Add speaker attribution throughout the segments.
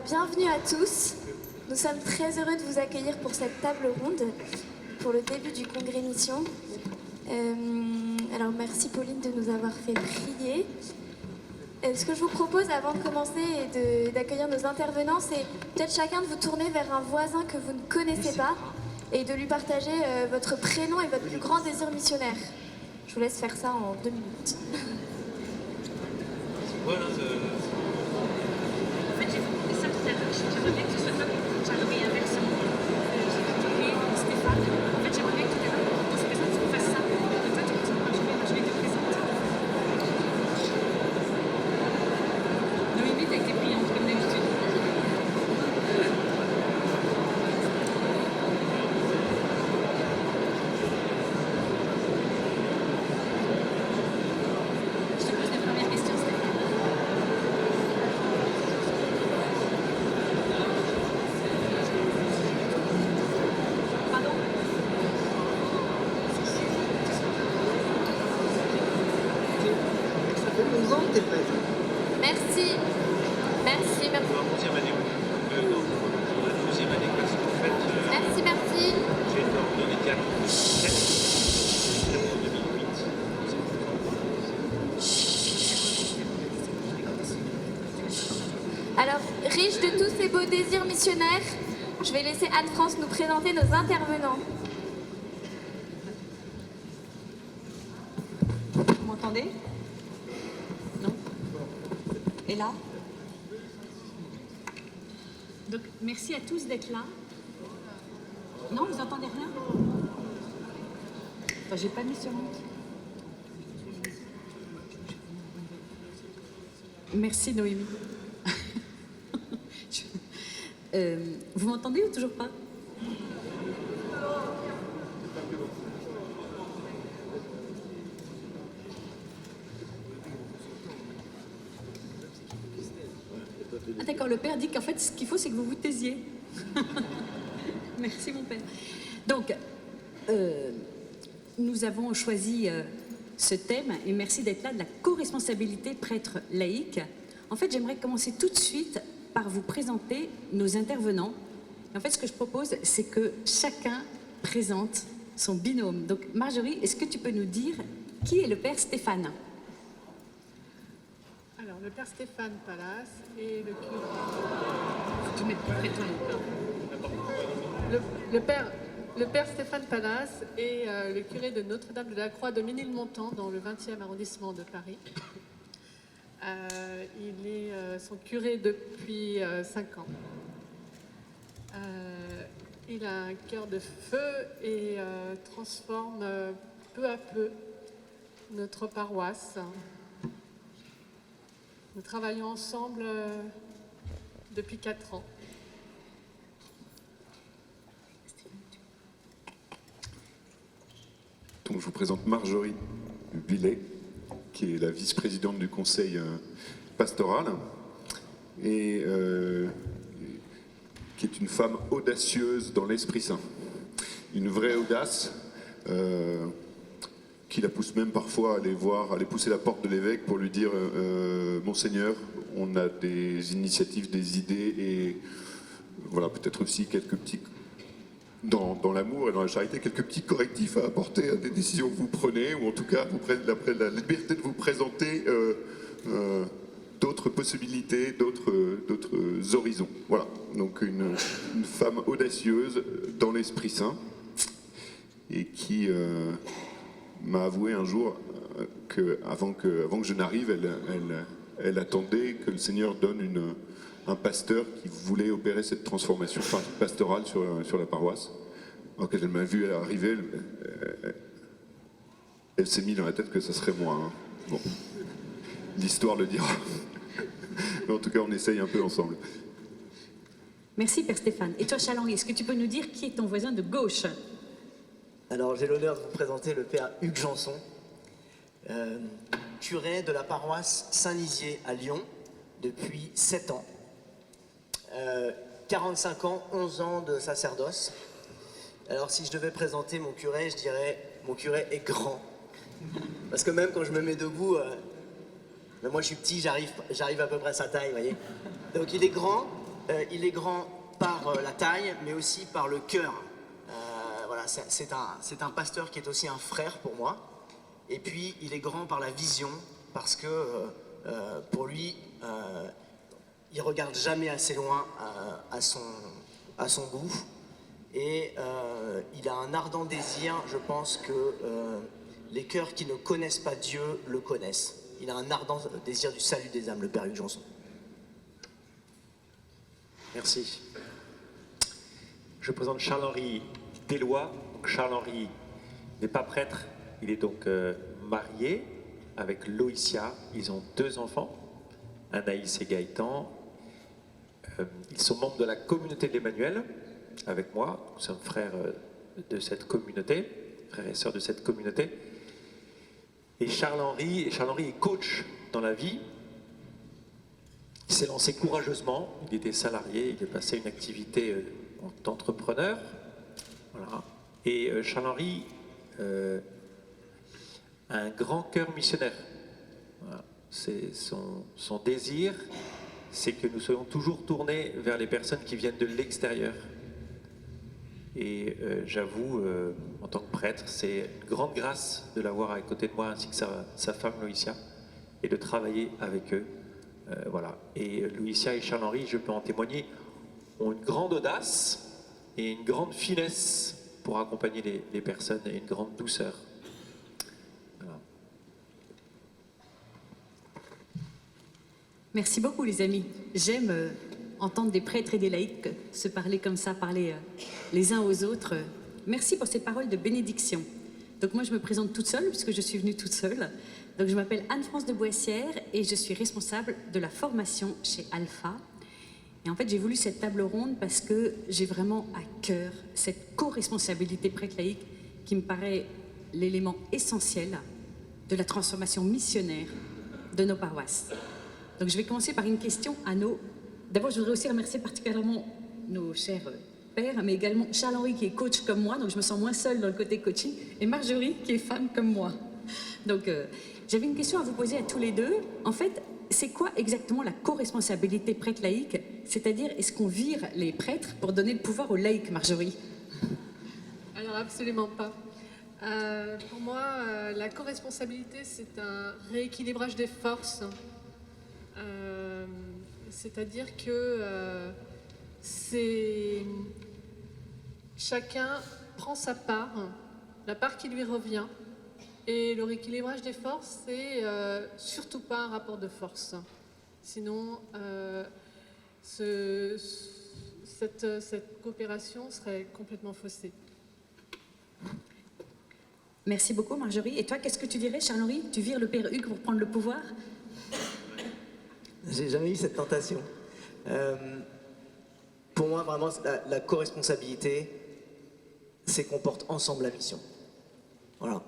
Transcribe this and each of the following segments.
Speaker 1: bienvenue à tous. Nous sommes très heureux de vous accueillir pour cette table ronde, pour le début du congrès Mission. Alors merci Pauline de nous avoir fait prier. Ce que je vous propose avant de commencer et d'accueillir nos intervenants, c'est peut-être chacun de vous tourner vers un voisin que vous ne connaissez pas et de lui partager votre prénom et votre plus grand désir missionnaire. Je vous laisse faire ça en 2 minutes.
Speaker 2: Voilà, en fait, j'ai fait ça tout à l'heure. J'aimerais bien que ce soit toi qui j'arrivais inversement. J'ai Stéphane. En fait, j'aimerais bien que tout à l'heure, quand on se présente, qu'on fasse ça. Et toi, tu me dis, moi, je vais te présenter. Noémie, t'as été brillante, comme d'habitude. Je te pose la première question, Stéphane. Pardon?
Speaker 3: Ça fait 11 ans que t'es prête.
Speaker 1: Merci. Merci, merci.
Speaker 2: Pour la 11e année, non, pour la 12e année, parce qu'en fait,
Speaker 1: Merci.
Speaker 2: j'ai été ordonné diacre en 2008.
Speaker 1: Alors, riche de tous ces beaux désirs missionnaires, je vais laisser Anne-France nous présenter nos intervenants.
Speaker 4: Vous m'entendez? Non? Et là? Donc, merci à tous d'être là. Non, vous entendez rien? Enfin, j'ai pas mis sur mute. Merci Noémie. Vous m'entendez ou toujours pas? Ah d'accord, le père dit qu'en fait, ce qu'il faut, c'est que vous vous taisiez. Merci mon père. Donc, nous avons choisi ce thème, et merci d'être là, de la co-responsabilité prêtre laïque. En fait, j'aimerais commencer tout de suite par vous présenter nos intervenants. Et en fait, ce que je propose, c'est que chacun présente son binôme. Donc, Marjorie, est-ce que tu peux nous dire qui est le père Stéphane?
Speaker 5: Alors, le père Stéphane Pallas et le curé.
Speaker 4: Faut que tu mettes près de toi.
Speaker 5: Le père Stéphane Pallas est le curé de Notre-Dame de la Croix de Ménilmontant dans le 20e arrondissement de Paris. Il est son curé depuis 5 ans. Il a un cœur de feu et transforme peu à peu notre paroisse. Nous travaillons ensemble depuis 4 ans.
Speaker 6: Donc, je vous présente Marjorie Villet, qui est la vice-présidente du conseil pastoral et qui est une femme audacieuse dans l'Esprit Saint. Une vraie audace qui la pousse même parfois à aller pousser la porte de l'évêque pour lui dire Monseigneur, on a des initiatives, des idées et voilà, peut-être aussi quelques petits dans l'amour et dans la charité, quelques petits correctifs à apporter à des décisions que vous prenez, ou en tout cas vous prenez la liberté de vous présenter d'autres possibilités, d'autres horizons. Voilà, donc une femme audacieuse dans l'Esprit Saint et qui m'a avoué un jour qu'avant que je n'arrive, elle attendait que le Seigneur donne un pasteur qui voulait opérer cette transformation pastorale sur la paroisse. Alors qu'elle m'a vu arriver, elle s'est mis dans la tête que ça serait moi. Hein. Bon, l'histoire le dira. Mais en tout cas, on essaye un peu ensemble.
Speaker 4: Merci Père Stéphane. Et toi Chaland, est-ce que tu peux nous dire qui est ton voisin de gauche?
Speaker 3: Alors, j'ai l'honneur de vous présenter le père Hugues Janson, curé de la paroisse Saint-Nizier à Lyon depuis 7 ans. 45 ans, 11 ans de sacerdoce. Alors, si je devais présenter mon curé, je dirais mon curé est grand. Parce que même quand je me mets debout, mais moi je suis petit, j'arrive à peu près à sa taille, vous voyez. Donc il est grand, il est grand par la taille, mais aussi par le cœur. Voilà, c'est un pasteur qui est aussi un frère pour moi. Et puis, il est grand par la vision, parce que pour lui, il regarde jamais assez loin à son goût. Et il a un ardent désir, je pense que les cœurs qui ne connaissent pas Dieu le connaissent. Il a un ardent désir du salut des âmes, le Père Hugues Janson.
Speaker 7: Merci. Je présente Charles-Henri Deslois. Charles-Henri n'est pas prêtre, il est donc marié avec Loïcia. Ils ont 2 enfants, Anaïs et Gaëtan. Ils sont membres de la communauté de l'Emmanuel, avec moi. Nous sommes frères de cette communauté, frères et sœurs de cette communauté. Et Charles-Henri est coach dans la vie. Il s'est lancé courageusement, il était salarié, il est passé à une activité d'entrepreneur. Voilà. Et Charles-Henri a un grand cœur missionnaire. Voilà. C'est son désir, c'est que nous soyons toujours tournés vers les personnes qui viennent de l'extérieur. Et j'avoue, en tant que prêtre, c'est une grande grâce de l'avoir à côté de moi, ainsi que sa femme Loïcia, et de travailler avec eux. Voilà. Et Loïcia et Charles-Henri, je peux en témoigner, ont une grande audace et une grande finesse pour accompagner les personnes, et une grande douceur. Voilà.
Speaker 4: Merci beaucoup les amis. J'aime entendre des prêtres et des laïcs se parler comme ça, parler les uns aux autres. Merci pour ces paroles de bénédiction. Donc moi je me présente toute seule puisque je suis venue toute seule. Donc je m'appelle Anne-France de Boissière et je suis responsable de la formation chez Alpha. Et en fait j'ai voulu cette table ronde parce que j'ai vraiment à cœur cette co-responsabilité prêtre laïque qui me paraît l'élément essentiel de la transformation missionnaire de nos paroisses. Donc je vais commencer par une question à nos... D'abord, je voudrais aussi remercier particulièrement nos chers pères, mais également Charles-Henri qui est coach comme moi, donc je me sens moins seule dans le côté coaching, et Marjorie qui est femme comme moi. Donc j'avais une question à vous poser à tous les deux. En fait, c'est quoi exactement la co-responsabilité prêtre laïque? C'est-à-dire, est-ce qu'on vire les prêtres pour donner le pouvoir aux laïcs, Marjorie?
Speaker 5: Alors absolument pas. Pour moi, la co-responsabilité, c'est un rééquilibrage des forces. C'est-à-dire que chacun prend sa part, la part qui lui revient, et le rééquilibrage des forces, c'est surtout pas un rapport de force. Sinon, cette coopération serait complètement faussée.
Speaker 4: Merci beaucoup, Marjorie. Et toi, qu'est-ce que tu dirais, Charles-Henri? Tu vires le père Hugues pour prendre le pouvoir?
Speaker 3: J'ai jamais eu cette tentation. Pour moi, vraiment, la co-responsabilité, c'est qu'on porte ensemble la mission. Voilà.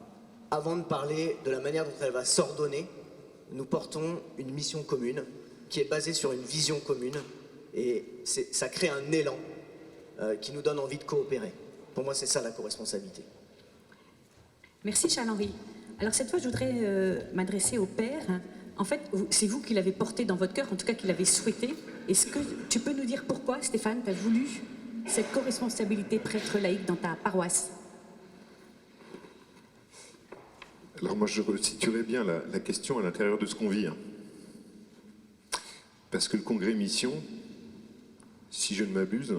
Speaker 3: Avant de parler de la manière dont elle va s'ordonner, nous portons une mission commune qui est basée sur une vision commune et ça crée un élan qui nous donne envie de coopérer. Pour moi, c'est ça la co-responsabilité.
Speaker 4: Merci, Charles-Henri. Alors cette fois, je voudrais m'adresser au père. En fait, c'est vous qui l'avez porté dans votre cœur, en tout cas qui l'avez souhaité. Est-ce que tu peux nous dire pourquoi, Stéphane, tu as voulu cette co-responsabilité prêtre laïque dans ta paroisse?
Speaker 6: Alors moi, je resituerais bien la question à l'intérieur de ce qu'on vit. Hein. Parce que le congrès mission, si je ne m'abuse,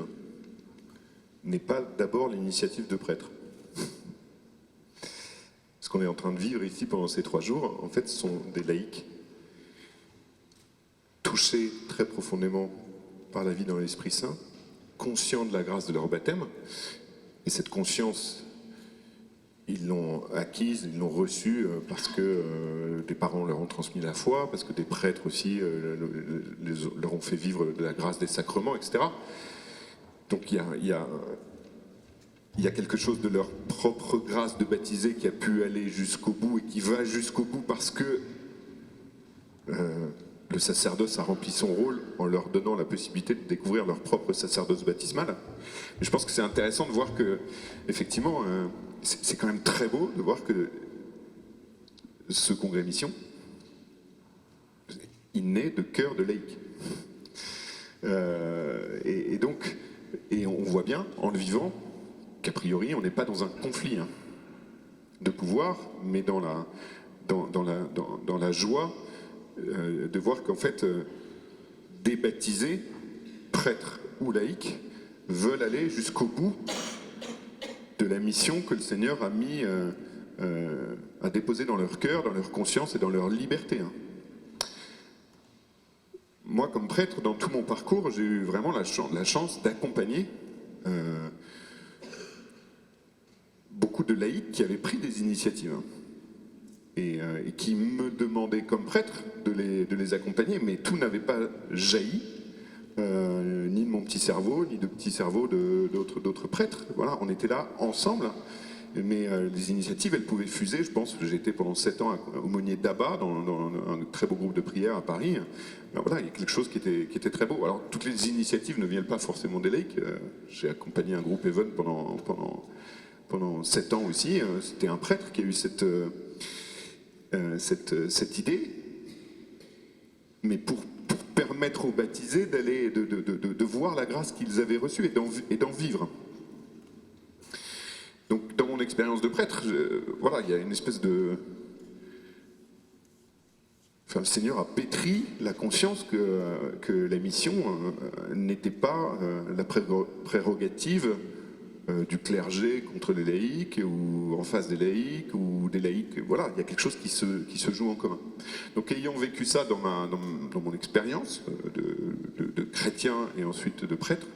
Speaker 6: n'est pas d'abord l'initiative de prêtres. Ce qu'on est en train de vivre ici pendant ces 3 jours, en fait, ce sont des laïcs touchés très profondément par la vie dans l'Esprit Saint, conscients de la grâce de leur baptême, et cette conscience, ils l'ont acquise, ils l'ont reçue parce que des parents leur ont transmis la foi, parce que des prêtres aussi leur ont fait vivre de la grâce des sacrements, etc. Donc il y a quelque chose de leur propre grâce de baptisé qui a pu aller jusqu'au bout et qui va jusqu'au bout parce que le sacerdoce a rempli son rôle en leur donnant la possibilité de découvrir leur propre sacerdoce baptismal. Mais je pense que c'est intéressant de voir que, effectivement, c'est quand même très beau de voir que ce congrès mission, il naît de cœur de laïcs. Et on voit bien, en le vivant, qu'a priori, on n'est pas dans un conflit de pouvoir, mais dans la joie de voir qu'en fait, des baptisés, prêtres ou laïcs, veulent aller jusqu'au bout de la mission que le Seigneur a mis à déposer dans leur cœur, dans leur conscience et dans leur liberté. Moi, comme prêtre, dans tout mon parcours, j'ai eu vraiment la chance d'accompagner beaucoup de laïcs qui avaient pris des initiatives et qui me demandaient comme prêtre de les accompagner, mais tout n'avait pas jailli, ni de mon petit cerveau, ni de petit cerveau d'autres prêtres. Voilà, on était là ensemble. Mais les initiatives, elles pouvaient fuser. Je pense que j'ai été pendant 7 ans aumônier d'Abba, dans un très beau groupe de prière à Paris. Ben voilà, il y a quelque chose qui était très beau. Alors, toutes les initiatives ne viennent pas forcément des laïcs. J'ai accompagné un groupe Even pendant 7 ans aussi. C'était un prêtre qui a eu cette idée. Mais pour permettre aux baptisés d'aller, de voir la grâce qu'ils avaient reçue et d'en vivre. Donc, dans mon expérience de prêtre, voilà, il y a une espèce de... Enfin, le Seigneur a pétri la conscience que la mission n'était pas la prérogative du clergé contre les laïcs, ou en face des laïcs, ou des laïcs. Voilà, il y a quelque chose qui se joue en commun. Donc, ayant vécu ça dans mon expérience de chrétien et ensuite de prêtre,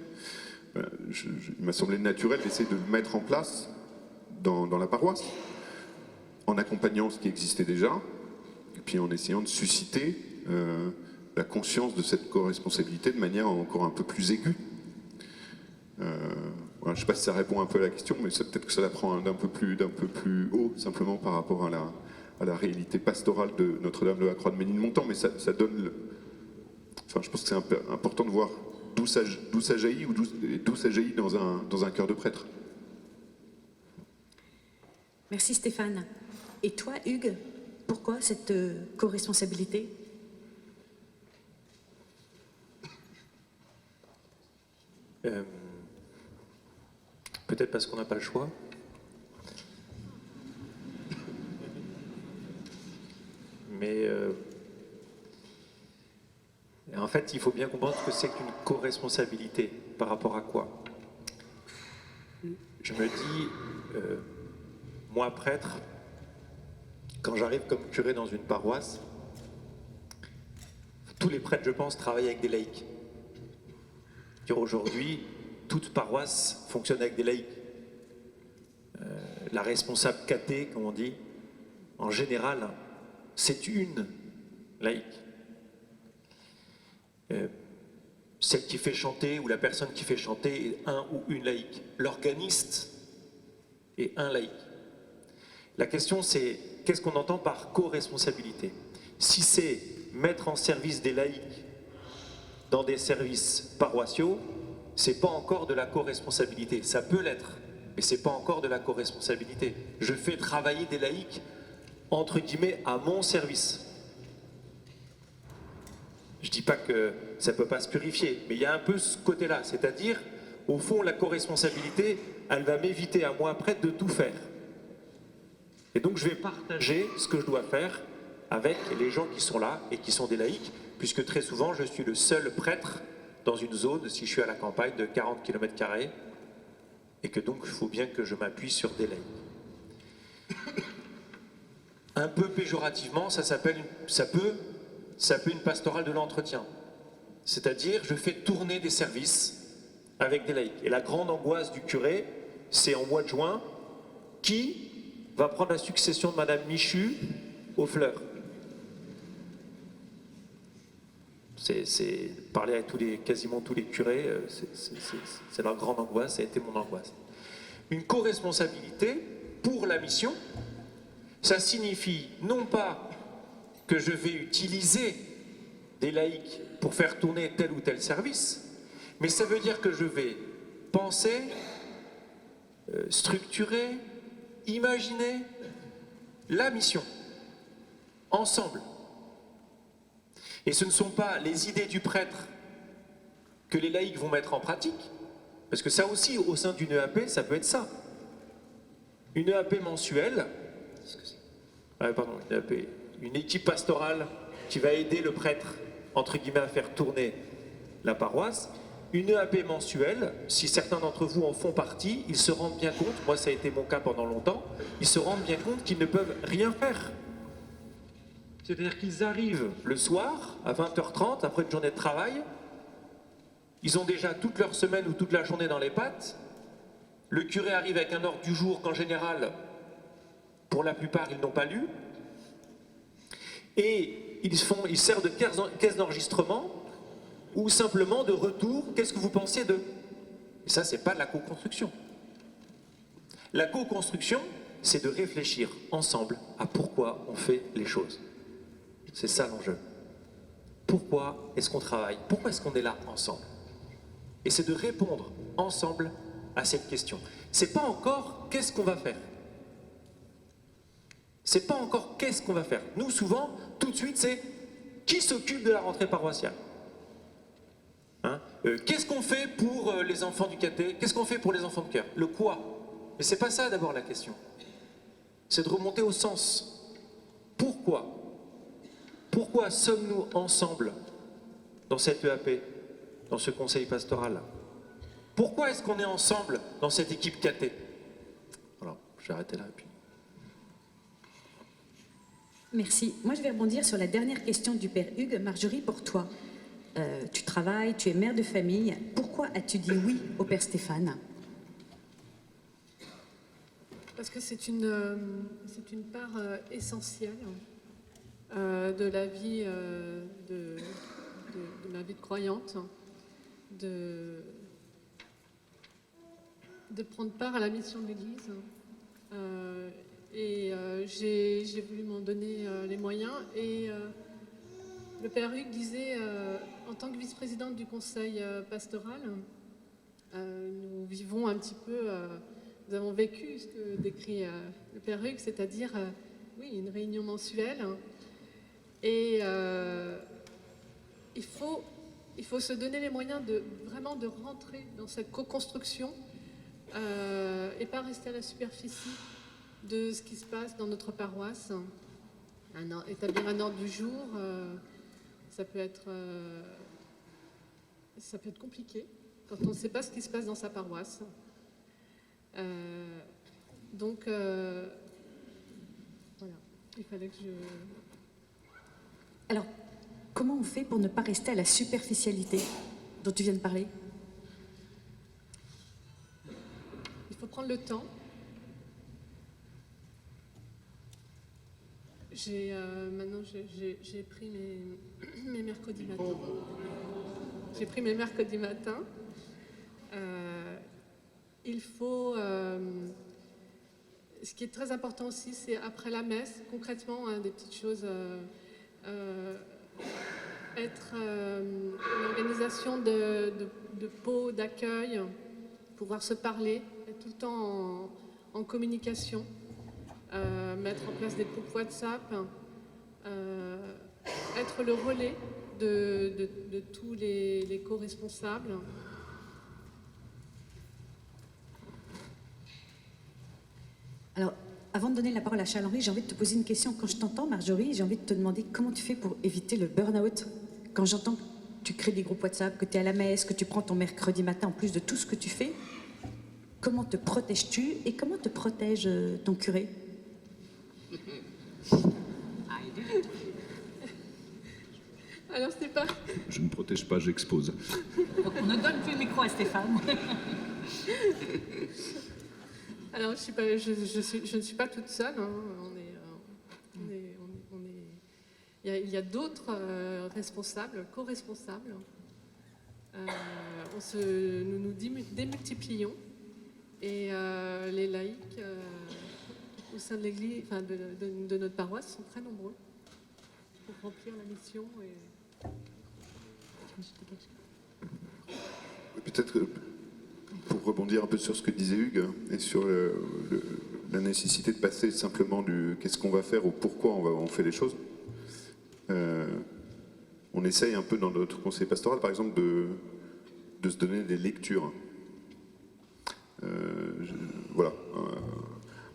Speaker 6: il m'a semblé naturel d'essayer de le mettre en place dans la paroisse, en accompagnant ce qui existait déjà, et puis en essayant de susciter la conscience de cette co-responsabilité de manière encore un peu plus aiguë. Voilà, je ne sais pas si ça répond un peu à la question, mais peut-être que ça la prend d'un peu plus haut, simplement par rapport à la réalité pastorale de Notre-Dame de la Croix de Ménilmontant, mais ça donne... Enfin, je pense que c'est important de voir d'où ça jaillit ou d'où ça jaillit dans un cœur de prêtre.
Speaker 4: Merci Stéphane. Et toi, Hugues, pourquoi cette co-responsabilité ?
Speaker 7: Peut-être parce qu'on n'a pas le choix. Mais en fait, il faut bien comprendre ce que c'est qu'une co-responsabilité. Par rapport à quoi ? Je me dis, moi prêtre, quand j'arrive comme curé dans une paroisse, tous les prêtres, je pense, travaillent avec des laïcs. Aujourd'hui, toute paroisse fonctionne avec des laïcs. La responsable cathée, comme on dit, en général, c'est une laïque. Celle qui fait chanter ou la personne qui fait chanter est un ou une laïque. L'organiste est un laïque. La question c'est, qu'est-ce qu'on entend par co-responsabilité ? Si c'est mettre en service des laïcs dans des services paroissiaux, c'est pas encore de la co-responsabilité. Ça peut l'être, mais c'est pas encore de la co-responsabilité. Je fais travailler des laïcs, entre guillemets, à mon service. Je dis pas que ça peut pas se purifier, mais il y a un peu ce côté-là, c'est-à-dire, au fond, la co-responsabilité, elle va m'éviter à moi après de tout faire. Et donc je vais partager ce que je dois faire avec les gens qui sont là et qui sont des laïcs, puisque très souvent je suis le seul prêtre dans une zone, si je suis à la campagne, de 40 km², et que donc il faut bien que je m'appuie sur des laïcs. Un peu péjorativement, ça peut une pastorale de l'entretien. C'est-à-dire, je fais tourner des services avec des laïcs. Et la grande angoisse du curé, c'est en mois de juin, qui va prendre la succession de Madame Michu aux fleurs. C'est parler à quasiment tous les curés, c'est leur grande angoisse, ça a été mon angoisse. Une co-responsabilité pour la mission, ça signifie non pas que je vais utiliser des laïcs pour faire tourner tel ou tel service, mais ça veut dire que je vais penser, structurer, imaginer la mission, ensemble. Et ce ne sont pas les idées du prêtre que les laïcs vont mettre en pratique, parce que ça aussi, au sein d'une EAP, ça peut être ça. Une EAP mensuelle, une équipe pastorale qui va aider le prêtre, entre guillemets, à faire tourner la paroisse. Une EAP mensuelle, si certains d'entre vous en font partie, ils se rendent bien compte, moi ça a été mon cas pendant longtemps, ils se rendent bien compte qu'ils ne peuvent rien faire. C'est-à-dire qu'ils arrivent le soir, à 20h30, après une journée de travail, ils ont déjà toute leur semaine ou toute la journée dans les pattes, le curé arrive avec un ordre du jour qu'en général, pour la plupart, ils n'ont pas lu, et ils servent de caisse d'enregistrement, ou simplement de retour, qu'est-ce que vous pensez d'eux? Et ça, c'est pas de la co-construction. La co-construction, c'est de réfléchir ensemble à pourquoi on fait les choses. C'est ça l'enjeu. Pourquoi est-ce qu'on travaille? Pourquoi est-ce qu'on est là ensemble? Et c'est de répondre ensemble à cette question. C'est pas encore qu'est-ce qu'on va faire. C'est pas encore qu'est-ce qu'on va faire. Nous, souvent, tout de suite, c'est qui s'occupe de la rentrée paroissiale? Qu'est-ce qu'on fait pour les enfants du caté? Qu'est-ce qu'on fait pour les enfants de cœur? Le quoi? Mais c'est pas ça d'abord la question. C'est de remonter au sens. Pourquoi? Pourquoi sommes-nous ensemble dans cette EAP, dans ce conseil pastoral? Pourquoi est-ce qu'on est ensemble dans cette équipe caté? Voilà, je vais arrêter là. Et puis...
Speaker 4: Merci. Moi, je vais rebondir sur la dernière question du Père Hugues. Marjorie, pour toi. Tu travailles, tu es mère de famille. Pourquoi as-tu dit oui au Père Stéphane?
Speaker 5: Parce que c'est une part essentielle de la vie, de ma vie de croyante, de prendre part à la mission de l'Église. J'ai voulu m'en donner les moyens. Et le Père Hugues disait, en tant que vice-présidente du conseil pastoral, nous vivons un petit peu, nous avons vécu ce que décrit le Père Hugues, c'est-à-dire, oui, une réunion mensuelle. Et il faut se donner les moyens vraiment de rentrer dans cette co-construction et pas rester à la superficie de ce qui se passe dans notre paroisse. Établir un ordre du jour, ça peut être compliqué quand on ne sait pas ce qui se passe dans sa paroisse. Donc, voilà, il fallait que je...
Speaker 4: Alors, comment on fait pour ne pas rester à la superficialité dont tu viens de parler?
Speaker 5: Il faut prendre le temps. Maintenant, j'ai pris mes mercredis matins. J'ai pris mes mercredis matins. Il faut... ce qui est très important aussi, c'est après la messe, concrètement, des petites choses... être une organisation de pots d'accueil, pouvoir se parler, être tout le temps en communication, mettre en place des groupes WhatsApp, être le relais de tous les co-responsables.
Speaker 4: Alors, avant de donner la parole à Charles-Henri, j'ai envie de te poser une question. Quand je t'entends, Marjorie, j'ai envie de te demander comment tu fais pour éviter le burn-out. Quand j'entends que tu crées des groupes WhatsApp, que tu es à la messe, que tu prends ton mercredi matin en plus de tout ce que tu fais, comment te protèges-tu et comment te protège ton curé?
Speaker 5: Alors, c'est pas...
Speaker 6: Je ne protège pas, j'expose.
Speaker 2: Donc on ne donne plus le micro à Stéphane.
Speaker 5: Alors, je ne suis pas toute seule. Hein. Il y a d'autres responsables, co-responsables. Nous nous démultiplions. Et les laïcs au sein de l'Église, enfin de notre paroisse, sont très nombreux pour remplir la mission.
Speaker 6: Peut-être pour rebondir un peu sur ce que disait Hugues et sur la nécessité de passer simplement du qu'est-ce qu'on va faire au pourquoi on fait les choses. On essaye un peu dans notre conseil pastoral, par exemple, se donner des lectures. Voilà.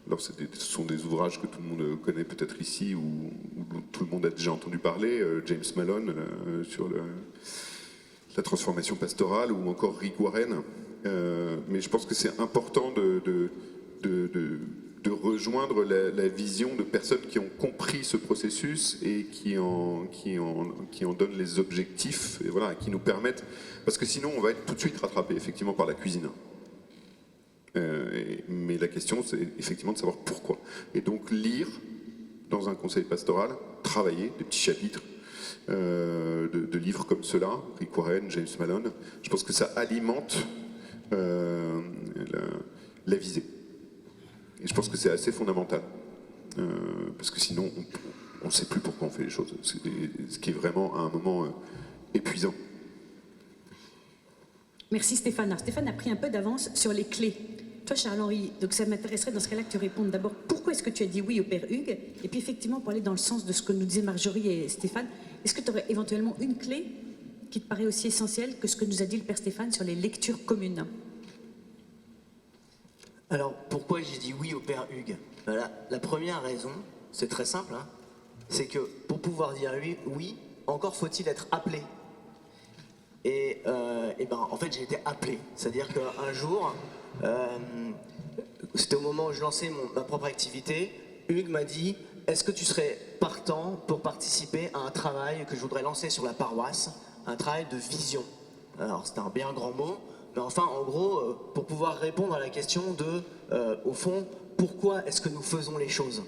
Speaker 6: Alors ce sont des ouvrages que tout le monde connaît peut-être ici ou dont tout le monde a déjà entendu parler, James Malone sur la transformation pastorale ou encore Rick Warren. Mais je pense que c'est important de rejoindre la vision de personnes qui ont compris ce processus et qui en donnent les objectifs et voilà, qui nous permettent, parce que sinon on va être tout de suite rattrapé effectivement par la cuisine. Mais la question, c'est effectivement de savoir pourquoi. Et donc lire dans un conseil pastoral, travailler des petits chapitres de livres comme ceux-là, Rick Warren, James Malone, je pense que ça alimente la visée. Et je pense que c'est assez fondamental. Parce que sinon, on ne sait plus pourquoi on fait les choses. Ce qui est vraiment à un moment épuisant.
Speaker 4: Merci Stéphane. Alors, Stéphane a pris un peu d'avance sur les clés. Toi, Charles-Henri, donc ça m'intéresserait dans ce cas-là que tu répondes d'abord pourquoi est-ce que tu as dit oui au Père Hugues, et puis effectivement pour aller dans le sens de ce que nous disaient Marjorie et Stéphane, est-ce que tu aurais éventuellement une clé qui te paraît aussi essentielle que ce que nous a dit le Père Stéphane sur les lectures communes?
Speaker 3: Alors, pourquoi j'ai dit oui au Père Hugues? La première raison, c'est très simple, hein, c'est que pour pouvoir dire oui, encore faut-il être appelé. Et en fait, j'ai été appelé. C'est-à-dire qu'un jour, c'était au moment où je lançais ma propre activité, Hugues m'a dit « Est-ce que tu serais partant pour participer à un travail que je voudrais lancer sur la paroisse, un travail de vision ?» Alors, c'était un bien grand mot, mais enfin, en gros, pour pouvoir répondre à la question de, au fond, pourquoi est-ce que nous faisons les choses,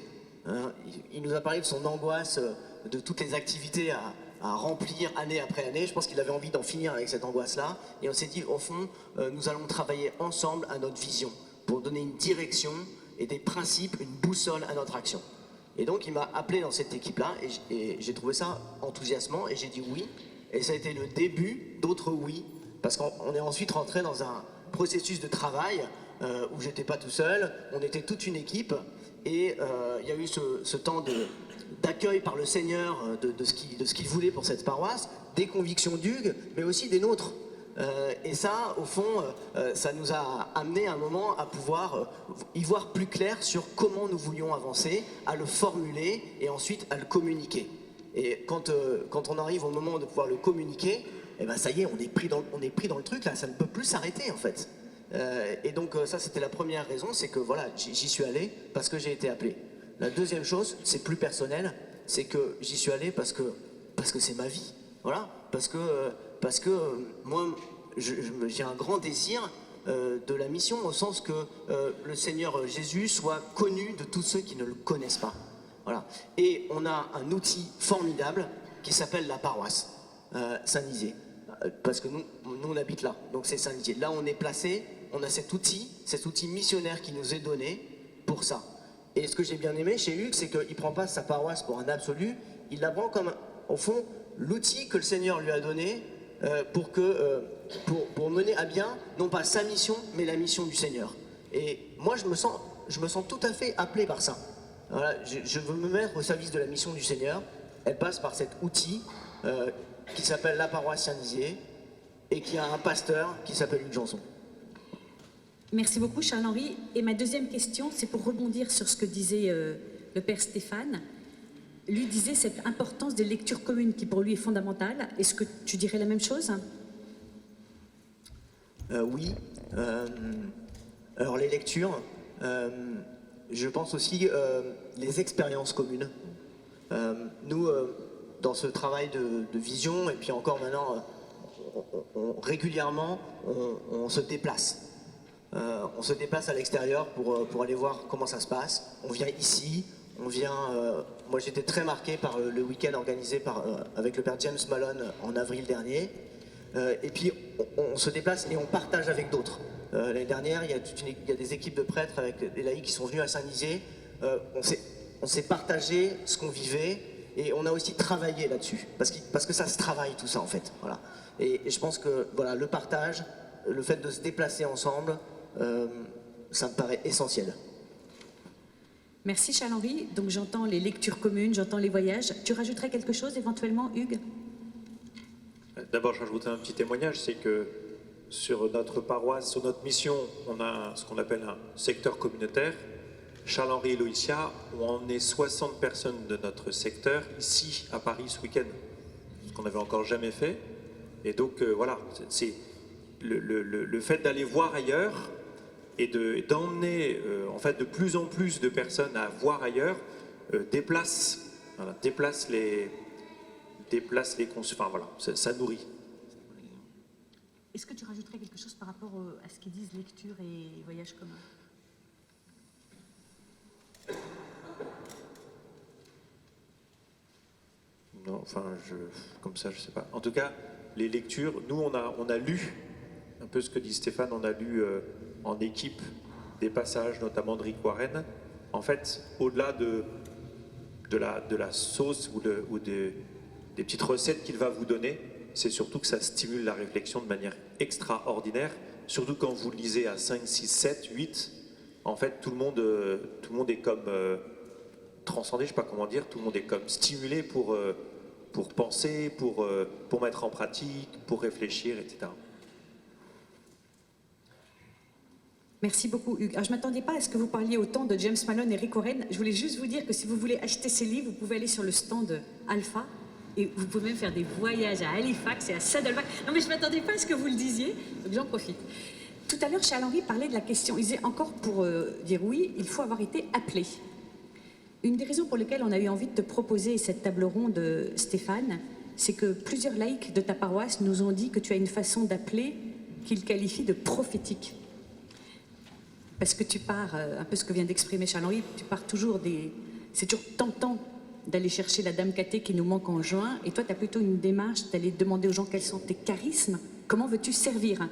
Speaker 3: hein, il nous a parlé de son angoisse, de toutes les activités à remplir année après année. Je pense qu'il avait envie d'en finir avec cette angoisse-là. Et on s'est dit, au fond, nous allons travailler ensemble à notre vision pour donner une direction et des principes, une boussole à notre action. Et donc, il m'a appelé dans cette équipe-là et j'ai trouvé ça enthousiasmant et j'ai dit oui. Et ça a été le début d'autres oui, parce qu'on est ensuite rentré dans un processus de travail où j'étais pas tout seul, on était toute une équipe et il y a eu ce temps d'accueil par le Seigneur de ce qu'il voulait pour cette paroisse, des convictions d'Hugues, mais aussi des nôtres. Et ça, au fond, ça nous a amené à un moment à pouvoir y voir plus clair sur comment nous voulions avancer, à le formuler et ensuite à le communiquer. Et quand on arrive au moment de pouvoir le communiquer, eh ben ça y est, on est pris dans le truc, là, ça ne peut plus s'arrêter en fait. Et donc ça, c'était la première raison, c'est que voilà, j'y suis allé parce que j'ai été appelé. La deuxième chose, c'est plus personnel, c'est que j'y suis allé parce que c'est ma vie. Voilà, parce que moi, j'ai un grand désir de la mission au sens que le Seigneur Jésus soit connu de tous ceux qui ne le connaissent pas. Voilà. Et on a un outil formidable qui s'appelle la paroisse Saint-Nizier. Parce que nous on habite là, donc c'est Saint-Nizier. Là on est placé, on a cet outil missionnaire qui nous est donné pour ça. Et ce que j'ai bien aimé chez Hugues, c'est qu'il ne prend pas sa paroisse pour un absolu, il la prend comme, au fond, l'outil que le Seigneur lui a donné pour mener à bien, non pas sa mission, mais la mission du Seigneur. Et moi, je me sens tout à fait appelé par ça. Voilà, je veux me mettre au service de la mission du Seigneur. Elle passe par cet outil qui s'appelle la paroisse Saint-Nizier et qui a un pasteur qui s'appelle Hugues Janson.
Speaker 4: Merci beaucoup Charles-Henri. Et ma deuxième question, c'est pour rebondir sur ce que disait le Père Stéphane. Lui disait cette importance des lectures communes qui pour lui est fondamentale. Est-ce que tu dirais la même chose?
Speaker 3: Oui. Alors les lectures, je pense aussi les expériences communes. Nous, dans ce travail de vision, et puis encore maintenant, régulièrement, on se déplace. On se déplace à l'extérieur pour aller voir comment ça se passe. On vient ici, moi j'étais très marqué par le week-end organisé avec le Père James Malone en avril dernier. Et puis on se déplace et on partage avec d'autres. L'année dernière, il y a des équipes de prêtres avec des laïcs qui sont venus à Saint-Nizier. On s'est partagé ce qu'on vivait et on a aussi travaillé là-dessus. Parce que ça se travaille tout ça en fait. Voilà. Et je pense que voilà, le partage, le fait de se déplacer ensemble, ça me paraît essentiel.
Speaker 4: Merci Charles-Henri. Donc j'entends les lectures communes, j'entends les voyages. Tu rajouterais quelque chose éventuellement, Hugues?
Speaker 7: D'abord, je rajouterai un petit témoignage, c'est que sur notre paroisse, sur notre mission, on a ce qu'on appelle un secteur communautaire. Charles-Henri et Loïcia, on est 60 personnes de notre secteur ici à Paris ce week-end, ce qu'on n'avait encore jamais fait. Et donc voilà, c'est le fait d'aller voir ailleurs et d'emmener en fait de plus en plus de personnes à voir ailleurs déplace les enfin voilà, ça nourrit.
Speaker 4: Est-ce que tu rajouterais quelque chose par rapport à ce qu'ils disent lecture et voyage commun?
Speaker 7: Non, enfin, comme ça, je sais pas. En tout cas, les lectures, nous, on a lu un peu ce que dit Stéphane, on a lu en équipe des passages, notamment de Rick Warren. En fait, au-delà de la sauce ou des petites recettes qu'il va vous donner, c'est surtout que ça stimule la réflexion de manière extraordinaire, surtout quand vous le lisez à 5, 6, 7, 8. En fait, tout le monde est comme transcendé, je sais pas comment dire, tout le monde est comme stimulé pour penser, pour mettre en pratique, pour réfléchir, etc.
Speaker 4: Merci beaucoup, Hugues. Alors, je ne m'attendais pas à ce que vous parliez autant de James Malone et Rick Warren. Je voulais juste vous dire que si vous voulez acheter ces livres, vous pouvez aller sur le stand Alpha et vous pouvez même faire des voyages à Halifax et à Saddleback. Non, mais je ne m'attendais pas à ce que vous le disiez, donc j'en profite. Tout à l'heure, Charles-Henri parlait de la question. Il disait encore pour dire oui, il faut avoir été appelé. Une des raisons pour lesquelles on a eu envie de te proposer cette table ronde, Stéphane, c'est que plusieurs laïcs de ta paroisse nous ont dit que tu as une façon d'appeler qu'ils qualifient de prophétique. Parce que tu pars, un peu ce que vient d'exprimer Charles-Henri, tu pars toujours c'est toujours tentant d'aller chercher la dame cathée qui nous manque en juin, et toi tu as plutôt une démarche d'aller demander aux gens quels sont tes charismes, comment veux-tu servir?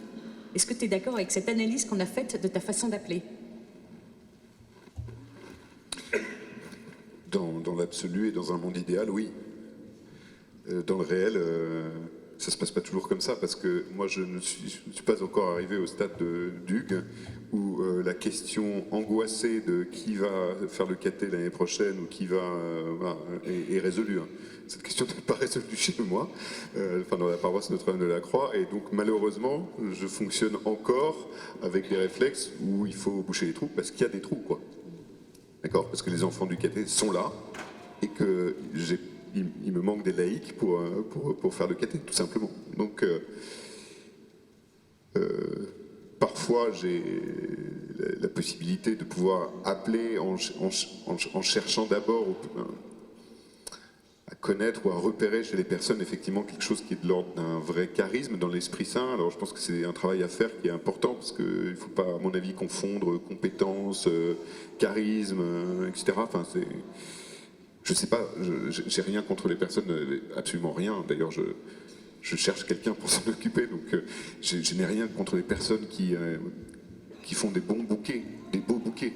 Speaker 4: Est-ce que tu es d'accord avec cette analyse qu'on a faite de ta façon d'appeler?
Speaker 6: Dans l'absolu et dans un monde idéal, oui. Dans le réel, ça se passe pas toujours comme ça, parce que moi je ne suis pas encore arrivé au stade d'Hugues où la question angoissée de qui va faire le caté l'année prochaine ou qui va voilà, est résolue. Hein. Cette question n'est pas résolue chez moi, enfin dans la paroisse Notre-Dame de la Croix, et donc malheureusement je fonctionne encore avec des réflexes où il faut boucher les trous parce qu'il y a des trous, quoi. D'accord ? Parce que les enfants du caté sont là et que il me manque des laïcs pour faire le caté, tout simplement. Donc, parfois, j'ai la possibilité de pouvoir appeler en cherchant d'abord à connaître ou à repérer chez les personnes effectivement quelque chose qui est de l'ordre d'un vrai charisme dans l'Esprit Saint. Alors je pense que c'est un travail à faire qui est important parce qu'il ne faut pas, à mon avis, confondre compétences, charisme, etc. Enfin, je sais pas, j'ai rien contre les personnes, absolument rien. D'ailleurs, je cherche quelqu'un pour s'en occuper, donc je n'ai rien contre les personnes qui font des bons bouquets, des beaux bouquets.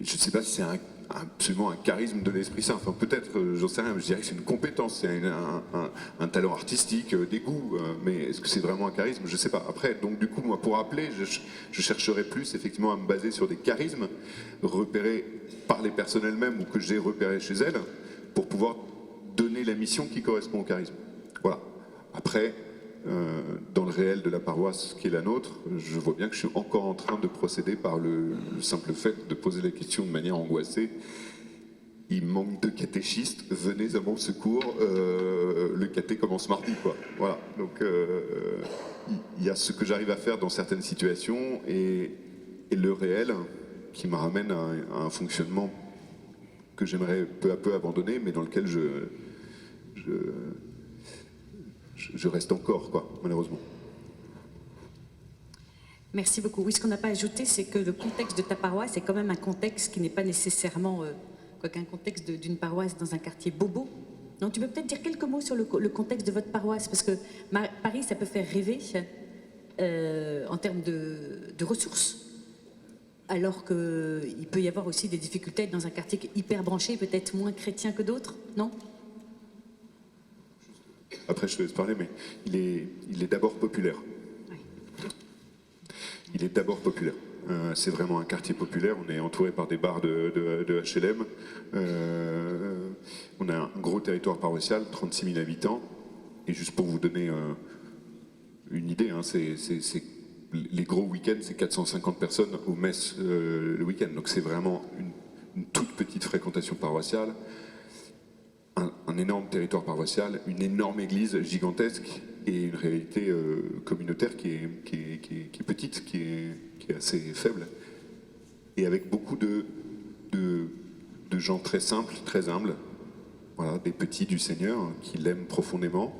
Speaker 6: Je ne sais pas si c'est absolument un charisme de l'Esprit Saint. Enfin, peut-être, j'en sais rien, mais je dirais que c'est une compétence, c'est un talent artistique, des goûts, mais est-ce que c'est vraiment un charisme? Je ne sais pas. Après, donc du coup, moi, pour appeler, je chercherais plus effectivement à me baser sur des charismes repérés par les personnes elles-mêmes ou que j'ai repérés chez elles pour pouvoir donner la mission qui correspond au charisme. Voilà. Après, dans le réel de la paroisse qui est la nôtre, je vois bien que je suis encore en train de procéder par le simple fait de poser la question de manière angoissée. Il manque de catéchistes, venez à mon secours, le caté commence mardi, quoi. Voilà, donc il y a ce que j'arrive à faire dans certaines situations et le réel qui me ramène à un fonctionnement que j'aimerais peu à peu abandonner, mais dans lequel je reste encore, quoi, malheureusement.
Speaker 4: Merci beaucoup. Oui, ce qu'on n'a pas ajouté, c'est que le contexte de ta paroisse est quand même un contexte qui n'est pas nécessairement qu'un contexte d'une paroisse dans un quartier bobo. Donc tu peux peut-être dire quelques mots sur le contexte de votre paroisse, parce que Paris, ça peut faire rêver en termes de ressources, alors qu'il peut y avoir aussi des difficultés dans un quartier hyper branché, peut-être moins chrétien que d'autres, non ?
Speaker 6: Après, je te laisse parler, mais il est d'abord populaire.
Speaker 4: Oui.
Speaker 6: Il est d'abord populaire. C'est vraiment un quartier populaire. On est entouré par des bars de HLM. On a un gros territoire paroissial, 36 000 habitants. Et juste pour vous donner une idée, hein, c'est les gros week-ends, c'est 450 personnes aux messes le week-end. Donc c'est vraiment une toute petite fréquentation paroissiale, un énorme territoire paroissial, une énorme église gigantesque et une réalité communautaire qui est petite, qui est assez faible. Et avec beaucoup de gens très simples, très humbles, voilà, des petits du Seigneur qui l'aiment profondément,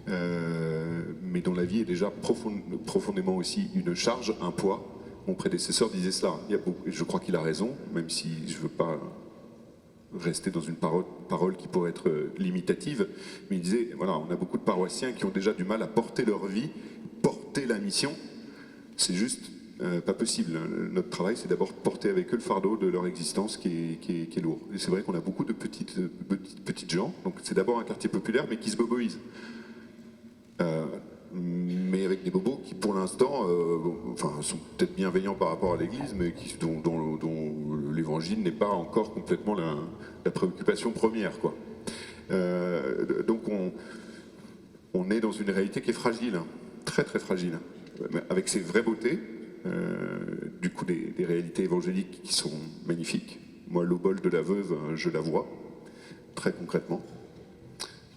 Speaker 6: mais dont la vie est déjà profondément aussi une charge, un poids. Mon prédécesseur disait cela. Et je crois qu'il a raison, même si je ne veux pas rester dans une parole qui pourrait être limitative, mais il disait, voilà, on a beaucoup de paroissiens qui ont déjà du mal à porter leur vie, porter la mission. C'est juste pas possible. Notre travail, c'est d'abord porter avec eux le fardeau de leur existence qui est lourd. Et c'est vrai qu'on a beaucoup de petites gens, donc c'est d'abord un quartier populaire, mais qui se boboisent. Mais avec des bobos qui, pour l'instant, sont peut-être bienveillants par rapport à l'Église, mais dont l'Évangile n'est pas encore complètement la préoccupation première, quoi. Donc on est dans une réalité qui est fragile, hein, très très fragile, avec ses vraies beautés, du coup des réalités évangéliques qui sont magnifiques. Moi, l'obole de la veuve, je la vois, très concrètement.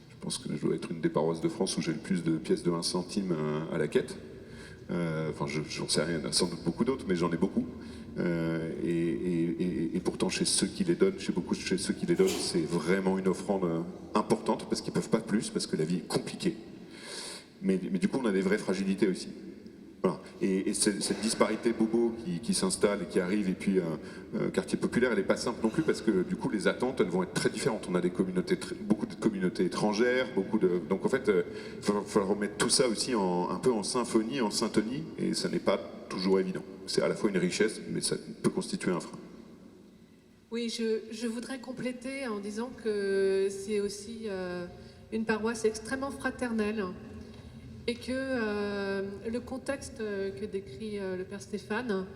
Speaker 6: Je pense que je dois être une des paroisses de France où j'ai le plus de pièces de 1 centime à la quête. Enfin, j'en sais rien, il y en a sans doute beaucoup d'autres, mais j'en ai beaucoup. Et pourtant, chez ceux qui les donnent, chez ceux qui les donnent, c'est vraiment une offrande importante, parce qu'ils ne peuvent pas plus, parce que la vie est compliquée. Mais du coup, on a des vraies fragilités aussi. Voilà. Et cette disparité bobo qui s'installe et qui arrive, et puis quartier populaire, elle n'est pas simple non plus, parce que du coup les attentes, elles vont être très différentes. On a des communautés, beaucoup de communautés étrangères, donc en fait il va falloir remettre tout ça aussi un peu en symphonie, en syntonie, et ça n'est pas toujours évident. C'est à la fois une richesse, mais ça peut constituer un frein.
Speaker 5: Oui, je voudrais compléter en disant que c'est aussi une paroisse extrêmement fraternelle, et que le contexte que décrit le Père Stéphane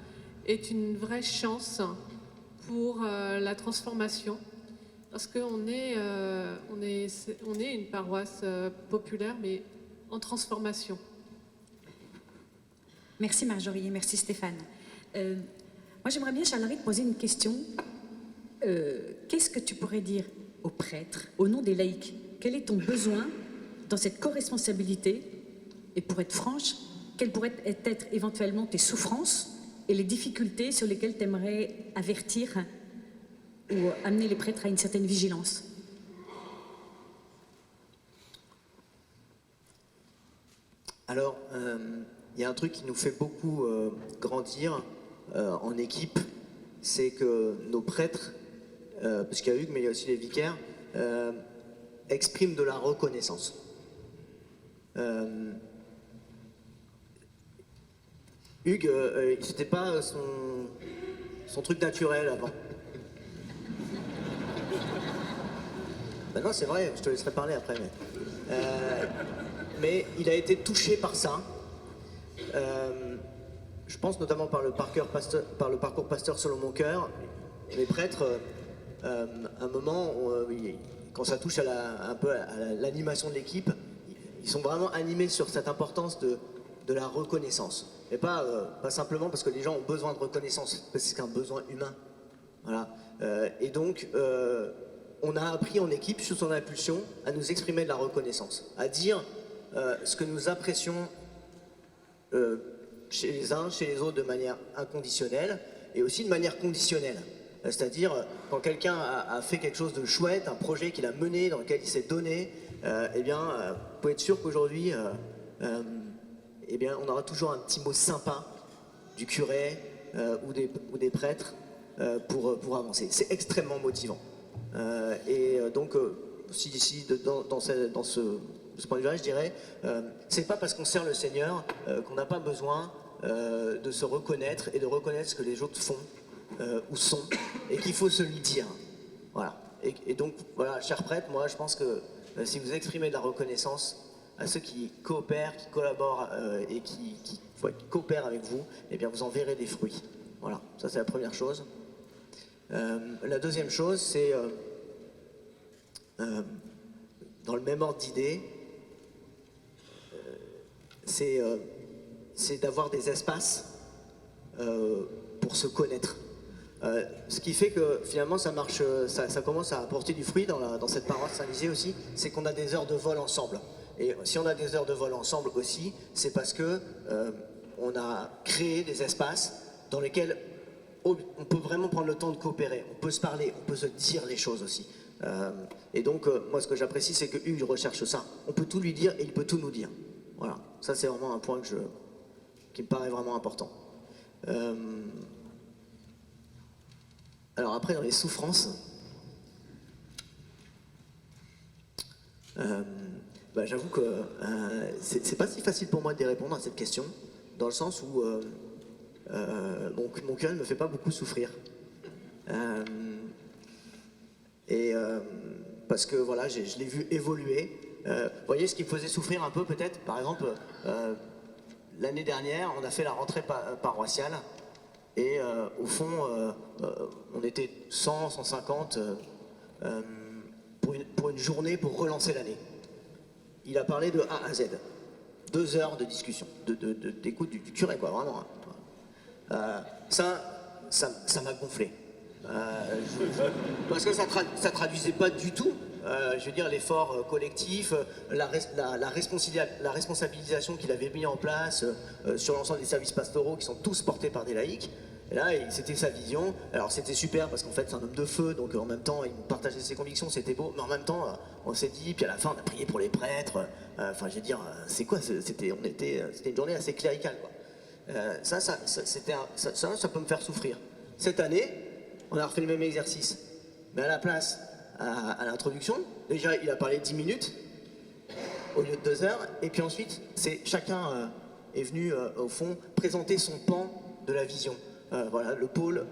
Speaker 5: est une vraie chance pour la transformation, parce qu'on est une paroisse populaire, mais en transformation.
Speaker 4: Merci Marjorie et merci Stéphane. Moi j'aimerais bien, Charles-Henri, te poser une question. Qu'est-ce que tu pourrais dire aux prêtres, au nom des laïcs? Quel est ton besoin dans cette co-responsabilité? Et pour être franche, quelles pourraient être éventuellement tes souffrances et les difficultés sur lesquelles tu aimerais avertir ou amener les prêtres à une certaine vigilance?
Speaker 3: Alors, il y a un truc qui nous fait beaucoup grandir en équipe, c'est que nos prêtres, parce qu'il y a Hugues, mais il y a aussi les vicaires, expriment de la reconnaissance. Hugues, c'était pas son truc naturel avant. Ben non, c'est vrai, je te laisserai parler après. Mais il a été touché par ça. Je pense notamment par le parcours pasteur Solomon Coeur. Les prêtres, à un moment, quand ça touche un peu à l'animation de l'équipe, ils sont vraiment animés sur cette importance de la reconnaissance. Et pas simplement parce que les gens ont besoin de reconnaissance, parce que c'est un besoin humain. Voilà. Et donc, on a appris en équipe, sous son impulsion, à nous exprimer de la reconnaissance, à dire ce que nous apprécions chez les uns, chez les autres de manière inconditionnelle, et aussi de manière conditionnelle. C'est-à-dire, quand quelqu'un a fait quelque chose de chouette, un projet qu'il a mené, dans lequel il s'est donné, eh bien, vous pouvez être sûr qu'aujourd'hui, eh bien, on aura toujours un petit mot sympa du curé ou des prêtres pour avancer. C'est extrêmement motivant. Donc, dans ce point de vue-là, je dirais, c'est pas parce qu'on sert le Seigneur qu'on n'a pas besoin de se reconnaître et de reconnaître ce que les autres font ou sont, et qu'il faut se le dire. Voilà. Et donc, voilà, chers prêtres, moi, je pense que si vous exprimez de la reconnaissance à ceux qui coopèrent, qui collaborent et qui coopèrent avec vous, eh bien, vous en verrez des fruits. Voilà, ça c'est la première chose. La deuxième chose, c'est dans le même ordre d'idée, c'est c'est d'avoir des espaces pour se connaître. Ce qui fait que finalement ça marche, ça commence à apporter du fruit dans cette paroisse Saint-Lizé aussi, c'est qu'on a des heures de vol ensemble. Et si on a des heures de vol ensemble aussi, c'est parce que on a créé des espaces dans lesquels on peut vraiment prendre le temps de coopérer, on peut se parler, on peut se dire les choses aussi. Et donc moi ce que j'apprécie c'est que Hugues recherche ça. On peut tout lui dire et il peut tout nous dire. Voilà, ça c'est vraiment un point qui me paraît vraiment important. Alors après dans les souffrances, j'avoue que c'est pas si facile pour moi de répondre à cette question, dans le sens où mon cœur ne me fait pas beaucoup souffrir. Parce que voilà, je l'ai vu évoluer. Vous voyez ce qui me faisait souffrir un peu peut-être, par exemple, l'année dernière, on a fait la rentrée paroissiale et au fond, on était 100, 150 pour une journée pour relancer l'année. Il a parlé de A à Z. 2 heures de discussion, d'écoute du curé, quoi, vraiment. Ça m'a gonflé. Parce que ça traduisait pas du tout, je veux dire, l'effort collectif, la responsabilisation qu'il avait mis en place sur l'ensemble des services pastoraux qui sont tous portés par des laïcs. Et là, c'était sa vision. Alors c'était super parce qu'en fait c'est un homme de feu, donc en même temps il partageait ses convictions, c'était beau, mais en même temps on s'est dit, puis à la fin on a prié pour les prêtres. Enfin je veux dire, c'est quoi, c'était une journée assez cléricale, quoi. Ça peut me faire souffrir. Cette année, on a refait le même exercice. Mais à la place, à l'introduction, déjà il a parlé 10 minutes au lieu de 2 heures, et puis ensuite chacun est venu au fond présenter son pan de la vision. Voilà, le pôle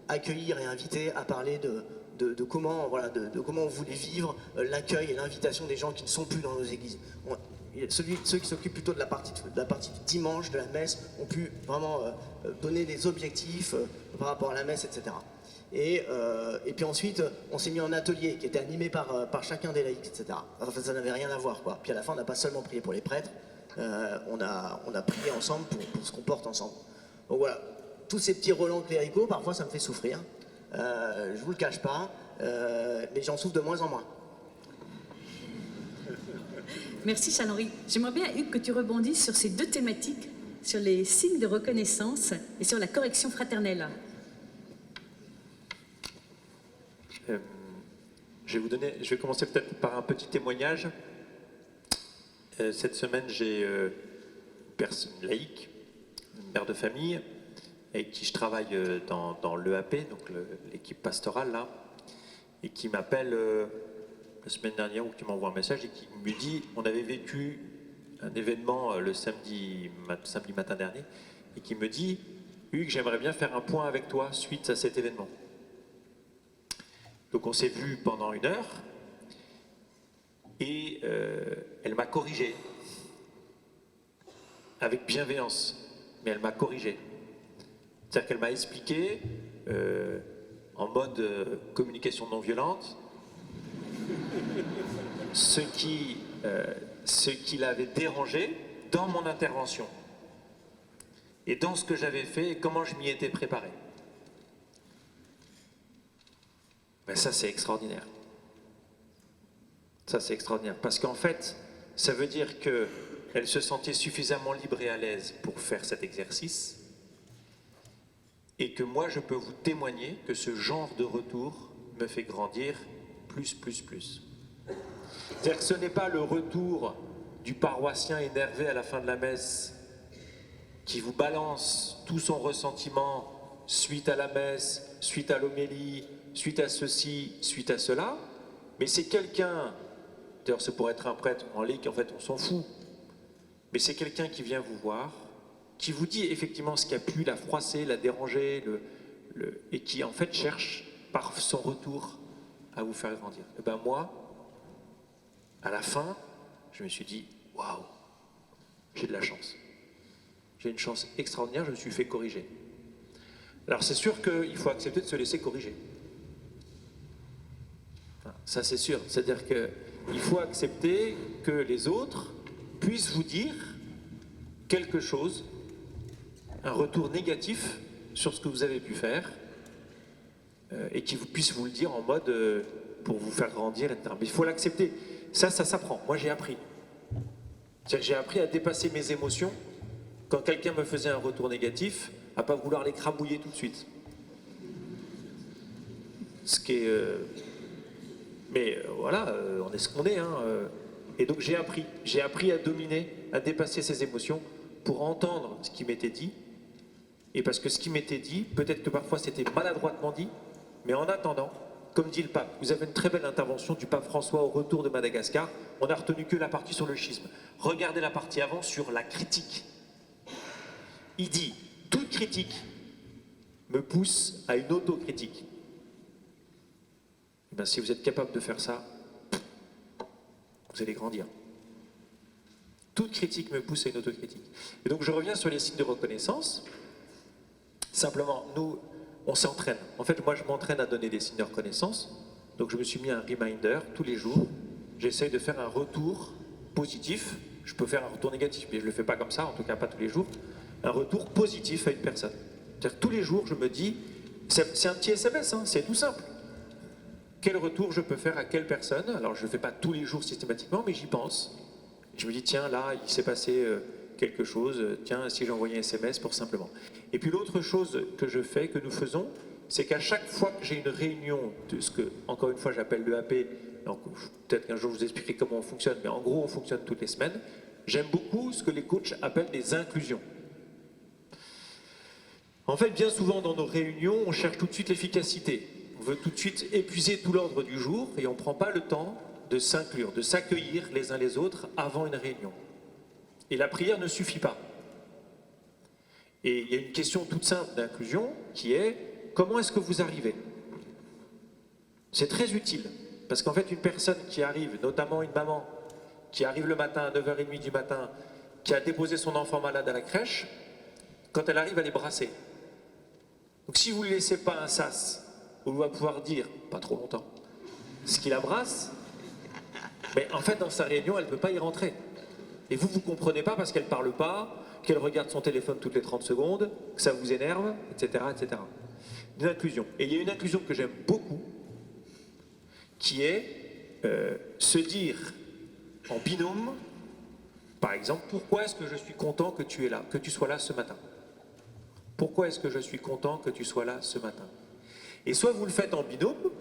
Speaker 3: accueillir et inviter à parler de comment, voilà, de comment on voulait vivre l'accueil et l'invitation des gens qui ne sont plus dans nos églises. Ceux qui s'occupent plutôt de la partie du dimanche, de la messe, ont pu vraiment donner des objectifs par rapport à la messe, etc. Et puis ensuite, on s'est mis en atelier qui était animé par chacun des laïcs, etc. Enfin, ça n'avait rien à voir, quoi. Puis à la fin, on n'a pas seulement prié pour les prêtres, on a prié ensemble pour ce qu'on porte ensemble. Donc voilà. Tous ces petits relents cléricaux, parfois ça me fait souffrir. Je vous le cache pas, mais j'en souffre de moins en moins.
Speaker 4: Merci Charles-Henri. J'aimerais bien, Hugues, que tu rebondisses sur ces 2 thématiques, sur les signes de reconnaissance et sur la correction fraternelle.
Speaker 7: Je vais commencer peut-être par un petit témoignage. Cette semaine, j'ai une personne laïque, une mère de famille, avec qui je travaille dans l'EAP, donc l'équipe pastorale là, et qui m'appelle la semaine dernière, ou qui m'envoie un message et qui me dit, on avait vécu un événement le samedi matin dernier, et qui me dit, Hugues, j'aimerais bien faire un point avec toi suite à cet événement. Donc on s'est vu pendant 1 heure, et elle m'a corrigé, avec bienveillance, mais elle m'a corrigé. C'est-à-dire qu'elle m'a expliqué, en mode communication non violente, ce qui l'avait dérangé dans mon intervention, et dans ce que j'avais fait, et comment je m'y étais préparé. Ben ça, c'est extraordinaire. Ça, c'est extraordinaire, parce qu'en fait, ça veut dire qu'elle se sentait suffisamment libre et à l'aise pour faire cet exercice, et que moi, je peux vous témoigner que ce genre de retour me fait grandir plus. C'est-à-dire que ce n'est pas le retour du paroissien énervé à la fin de la messe qui vous balance tout son ressentiment suite à la messe, suite à l'homélie, suite à ceci, suite à cela, mais c'est quelqu'un, d'ailleurs ça pourrait être un prêtre en laïc, en fait on s'en fout, mais c'est quelqu'un qui vient vous voir, qui vous dit effectivement ce qui a pu la froisser, la déranger, et qui en fait cherche par son retour à vous faire grandir. Et ben moi, à la fin, je me suis dit, waouh, j'ai de la chance. J'ai une chance extraordinaire, je me suis fait corriger. Alors c'est sûr qu'il faut accepter de se laisser corriger. Enfin, ça c'est sûr, c'est-à-dire qu'il faut accepter que les autres puissent vous dire quelque chose un retour négatif sur ce que vous avez pu faire et qui puisse vous le dire en mode pour vous faire grandir, etc. Mais il faut l'accepter. Ça s'apprend. Moi, j'ai appris. C'est-à-dire que j'ai appris à dépasser mes émotions quand quelqu'un me faisait un retour négatif, à pas vouloir les crabouiller tout de suite. Ce qui est... mais voilà, on est ce qu'on est. Hein, et donc j'ai appris à dominer, à dépasser ces émotions pour entendre ce qui m'était dit. Et parce que ce qui m'était dit, peut-être que parfois c'était maladroitement dit, mais en attendant, comme dit le pape, vous avez une très belle intervention du pape François au retour de Madagascar, on n'a retenu que la partie sur le schisme. Regardez la partie avant sur la critique. Il dit, toute critique me pousse à une autocritique. Et bien, si vous êtes capable de faire ça, vous allez grandir. Toute critique me pousse à une autocritique. Et donc je reviens sur les signes de reconnaissance. Simplement, nous, on s'entraîne. En fait, moi, je m'entraîne à donner des signes de reconnaissance. Donc je me suis mis un reminder tous les jours. J'essaye de faire un retour positif. Je peux faire un retour négatif, mais je ne le fais pas comme ça, en tout cas pas tous les jours. Un retour positif à une personne. C'est-à-dire tous les jours, je me dis, c'est un petit SMS, hein, c'est tout simple. Quel retour je peux faire à quelle personne? Alors je ne le fais pas tous les jours systématiquement, mais j'y pense. Je me dis, tiens, là, il s'est passé quelque chose, tiens, si j'envoyais un SMS pour simplement. Et puis l'autre chose que je fais, que nous faisons, c'est qu'à chaque fois que j'ai une réunion de ce que, encore une fois, j'appelle l'EAP, peut-être qu'un jour je vous expliquerai comment on fonctionne, mais en gros, on fonctionne toutes les semaines, j'aime beaucoup ce que les coachs appellent des inclusions. En fait, bien souvent dans nos réunions, on cherche tout de suite l'efficacité. On veut tout de suite épuiser tout l'ordre du jour et on ne prend pas le temps de s'inclure, de s'accueillir les uns les autres avant une réunion. Et la prière ne suffit pas. Et il y a une question toute simple d'inclusion qui est comment est-ce que vous arrivez? C'est très utile parce qu'en fait une personne qui arrive, notamment une maman qui arrive le matin à 9h30 du matin, qui a déposé son enfant malade à la crèche, quand elle arrive, elle est brassée. Donc si vous ne lui laissez pas un sas, où elle va pouvoir dire, pas trop longtemps, ce qui la brasse, mais en fait dans sa réunion, elle ne peut pas y rentrer. Et vous ne comprenez pas parce qu'elle ne parle pas, qu'elle regarde son téléphone toutes les 30 secondes, que ça vous énerve, etc. etc. Une inclusion. Et il y a une inclusion que j'aime beaucoup, qui est se dire en binôme, par exemple, pourquoi est-ce que je suis content que tu es là, que tu sois là ce matin? Pourquoi est-ce que je suis content que tu sois là ce matin? Et soit vous le faites en binôme,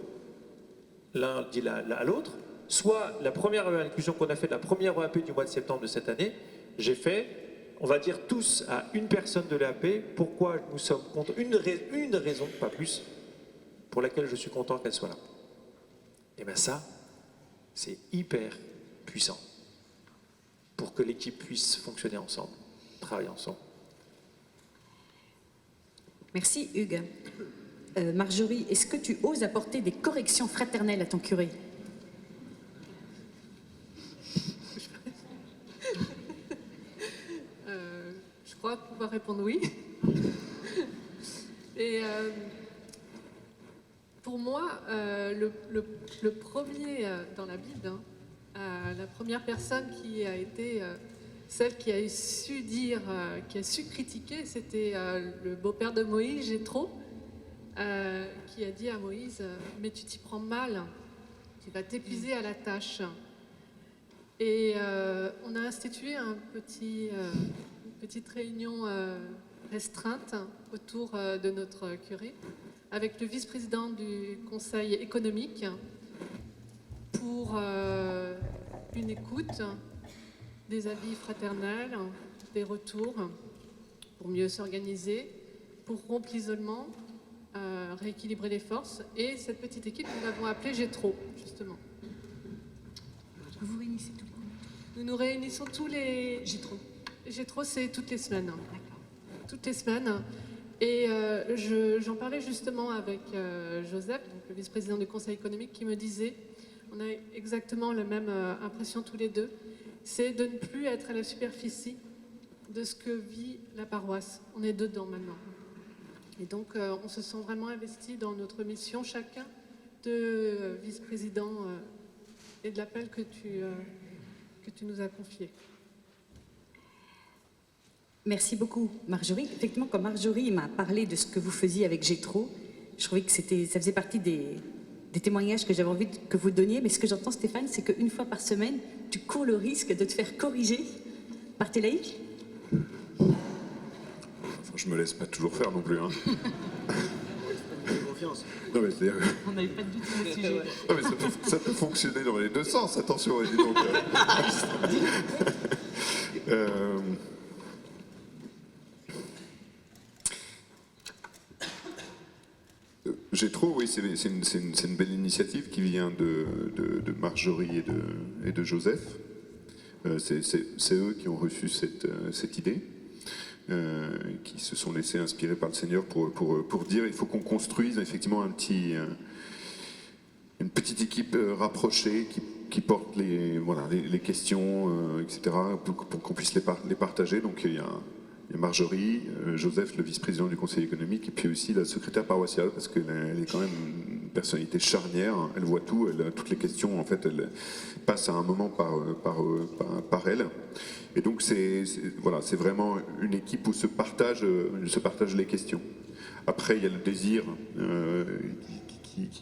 Speaker 7: l'un dit à l'autre, soit la première inclusion qu'on a fait, la première EAP du mois de septembre de cette année, j'ai fait, on va dire tous à une personne de l'EAP, pourquoi nous sommes contents, une raison, pas plus, pour laquelle je suis content qu'elle soit là. Et bien ça, c'est hyper puissant pour que l'équipe puisse fonctionner ensemble, travailler ensemble.
Speaker 4: Merci Hugues. Marjorie, est-ce que tu oses apporter des corrections fraternelles à ton curé?
Speaker 5: Je crois pouvoir répondre oui. Et pour moi, le premier dans la Bible, la première personne qui a été celle qui a su dire, qui a su critiquer, c'était le beau-père de Moïse, Jéthro, qui a dit à Moïse « Mais tu t'y prends mal, tu vas t'épuiser à la tâche ». Et on a institué une petite réunion restreinte autour de notre curé, avec le vice-président du conseil économique, pour une écoute, des avis fraternels, des retours, pour mieux s'organiser, pour rompre l'isolement, rééquilibrer les forces. Et cette petite équipe, nous l'avons appelée Jéthro, justement.
Speaker 4: Vous réunissez tous les combien?
Speaker 5: Nous nous réunissons tous les...
Speaker 4: Jéthro.
Speaker 5: Jéthro, c'est toutes les semaines.
Speaker 4: D'accord.
Speaker 5: Toutes les semaines. Et j'en parlais justement avec Joseph, donc le vice-président du conseil économique, qui me disait, on a exactement la même impression tous les deux, c'est de ne plus être à la superficie de ce que vit la paroisse. On est dedans maintenant. Et donc, on se sent vraiment investi dans notre mission, chacun de vice-président et de l'appel que tu nous as confié.
Speaker 4: Merci beaucoup, Marjorie. Effectivement, quand Marjorie m'a parlé de ce que vous faisiez avec Gétro, je trouvais que ça faisait partie des témoignages que j'avais envie que vous donniez. Mais ce que j'entends, Stéphane, c'est qu'une fois par semaine, tu cours le risque de te faire corriger par tes laïcs.
Speaker 6: Enfin, je me laisse pas toujours faire non plus. Hein.
Speaker 3: Confiance.
Speaker 6: Non, mais c'est-à-dire que-
Speaker 2: On n'avait pas du tout le sujet.
Speaker 6: Non, mais ça peut fonctionner dans les deux sens, attention. Dis donc, Gétro, oui, c'est une belle initiative qui vient de Marjorie et de Joseph. C'est eux qui ont reçu cette idée, qui se sont laissés inspirer par le Seigneur pour dire il faut qu'on construise effectivement une petite équipe rapprochée qui porte les questions, etc., pour qu'on puisse les partager. Donc il y a Marjorie, Joseph, le vice-président du conseil économique, et puis aussi la secrétaire paroissiale, parce qu'elle est quand même une personnalité charnière, hein. Elle voit tout, toutes les questions, en fait, elle passe à un moment par elle. Et donc c'est vraiment une équipe où se partagent les questions. Après, il y a le désir qui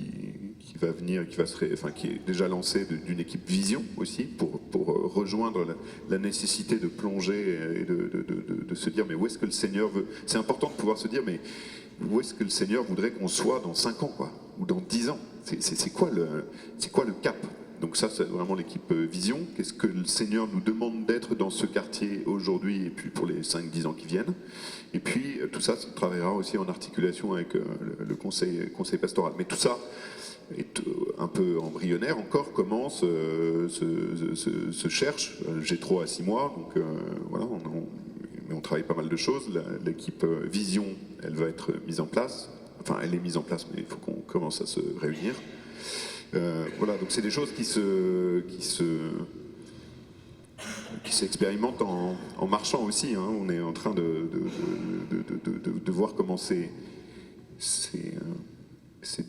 Speaker 6: va venir, qui est déjà lancé d'une équipe vision aussi, pour rejoindre la nécessité de plonger et de se dire mais où est-ce que le Seigneur veut. C'est important de pouvoir se dire mais où est-ce que le Seigneur voudrait qu'on soit dans 5 ans, quoi, ou dans 10 ans. C'est quoi le cap? Donc ça, c'est vraiment l'équipe vision. Qu'est-ce que le Seigneur nous demande d'être dans ce quartier aujourd'hui et puis pour les 5-10 ans qui viennent. Et puis tout ça se travaillera aussi en articulation avec le conseil pastoral. Mais tout ça est un peu embryonnaire encore, commence, se cherche. Gétro à 6 mois, donc voilà, mais on travaille pas mal de choses. L'équipe vision, elle va être mise en place. Enfin, elle est mise en place, mais il faut qu'on commence à se réunir. Voilà, donc c'est des choses qui s'expérimentent en marchant aussi. Hein. On est en train de voir comment ces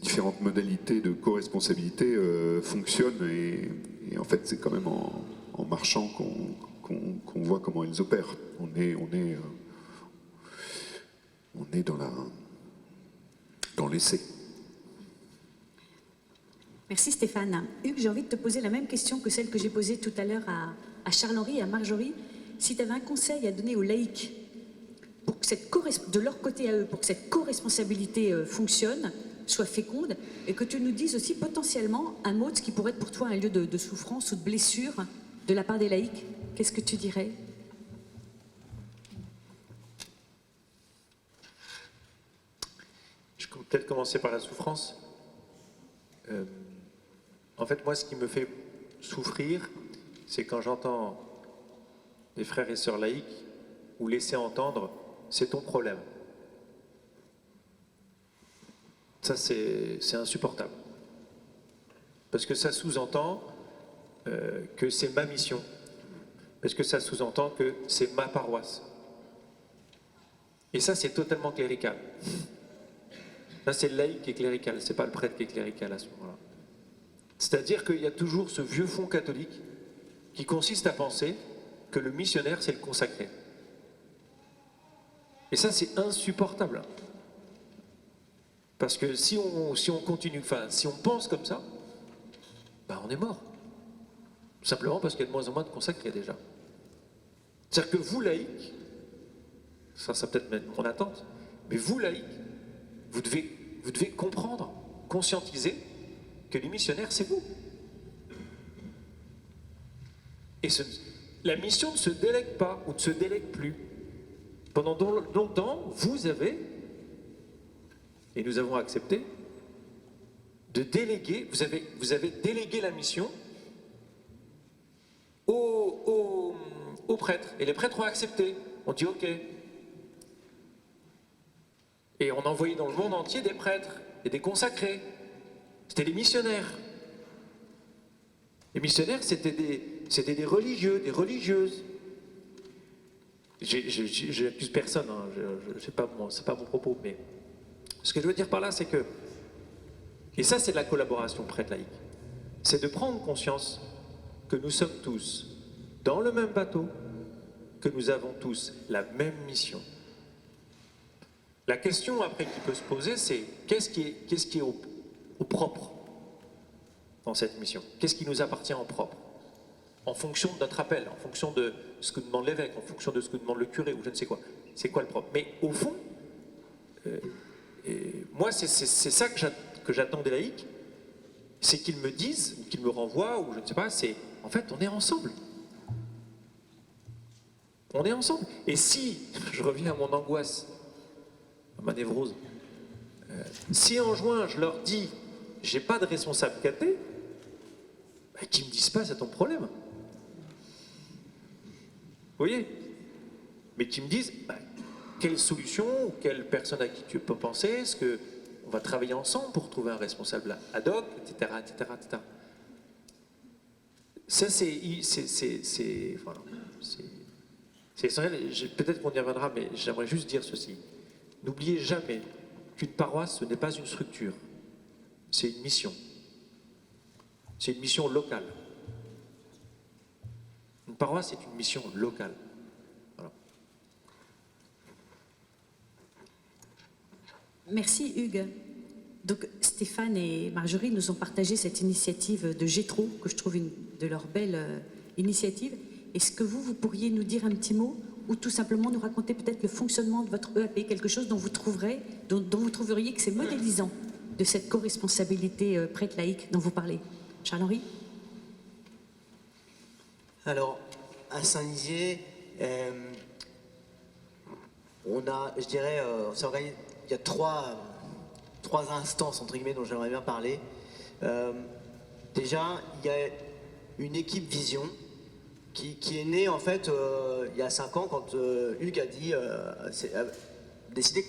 Speaker 6: différentes modalités de co-responsabilité fonctionnent. Et en fait, c'est quand même en marchant qu'on voit comment elles opèrent. On est dans l'essai.
Speaker 4: Merci Stéphane. Hugues, j'ai envie de te poser la même question que celle que j'ai posée tout à l'heure à Charles-Henri et à Marjorie. Si tu avais un conseil à donner aux laïcs, pour que de leur côté à eux, pour que cette co-responsabilité fonctionne, soit féconde, et que tu nous dises aussi potentiellement un mot de ce qui pourrait être pour toi un lieu de souffrance ou de blessure de la part des laïcs, qu'est-ce que tu dirais?
Speaker 7: Je peux peut-être commencer par la souffrance. En fait, moi, ce qui me fait souffrir, c'est quand j'entends des frères et sœurs laïcs ou laisser entendre « c'est ton problème ». Ça, c'est insupportable. Parce que ça sous-entend que c'est ma mission. Parce que ça sous-entend que c'est ma paroisse. Et ça, c'est totalement clérical. Là, c'est le laïc qui est clérical, c'est pas le prêtre qui est clérical à ce moment-là. C'est-à-dire qu'il y a toujours ce vieux fond catholique qui consiste à penser que le missionnaire, c'est le consacré. Et ça, c'est insupportable. Parce que si on continue, enfin, si on pense comme ça, ben on est mort. Simplement parce qu'il y a de moins en moins de consacrés déjà. C'est-à-dire que vous, laïcs, ça peut-être même mon attente, mais vous, laïcs, vous devez comprendre, conscientiser que les missionnaires, c'est vous. Et la mission ne se délègue pas ou ne se délègue plus. Pendant longtemps, vous avez, et nous avons accepté, de déléguer, vous avez délégué la mission aux prêtres. Et les prêtres ont accepté. On dit OK. Et on a envoyé dans le monde entier des prêtres et des consacrés. C'était les missionnaires. Les missionnaires, c'était des religieux, des religieuses. J'accuse personne, hein, c'est pas mon propos, mais ce que je veux dire par là, c'est que, et ça c'est de la collaboration prêtre-laïque, c'est de prendre conscience que nous sommes tous dans le même bateau, que nous avons tous la même mission. La question après qui peut se poser, c'est qu'est-ce qui est au propre dans cette mission? Qu'est-ce qui nous appartient en propre? En fonction de notre appel, en fonction de ce que demande l'évêque, en fonction de ce que demande le curé, ou je ne sais quoi. C'est quoi le propre? Mais au fond, moi, c'est ça que j'attends des laïcs, c'est qu'ils me disent, ou qu'ils me renvoient, ou je ne sais pas, c'est en fait, on est ensemble. On est ensemble. Et si, je reviens à mon angoisse, à ma névrose, si en juin, je leur dis, j'ai pas de responsable cathé, bah, qu'ils me disent pas, c'est ton problème. Vous voyez? Mais qu'ils me disent, bah, quelle solution, ou quelle personne à qui tu peux penser, est-ce qu'on va travailler ensemble pour trouver un responsable ad hoc, etc., etc., etc. Ça, voilà, c'est essentiel. Peut-être qu'on y reviendra, mais j'aimerais juste dire ceci. N'oubliez jamais qu'une paroisse, ce n'est pas une structure, c'est une mission. C'est une mission locale. Une paroisse, c'est une mission locale. Voilà.
Speaker 4: Merci Hugues. Donc Stéphane et Marjorie nous ont partagé cette initiative de Gétro, que je trouve une de leurs belles initiatives. Est-ce que vous pourriez nous dire un petit mot, ou tout simplement nous raconter peut-être le fonctionnement de votre EAP, quelque chose dont vous trouveriez que c'est modélisant de cette co-responsabilité prêtre laïque dont vous parlez? Charles-Henri?
Speaker 3: Alors, à Saint-Nizier, on a, je dirais, il y a trois instances, entre guillemets, dont j'aimerais bien parler. Déjà, il y a une équipe Vision qui est née, en fait, il y a 5 ans, quand Hugues a décidé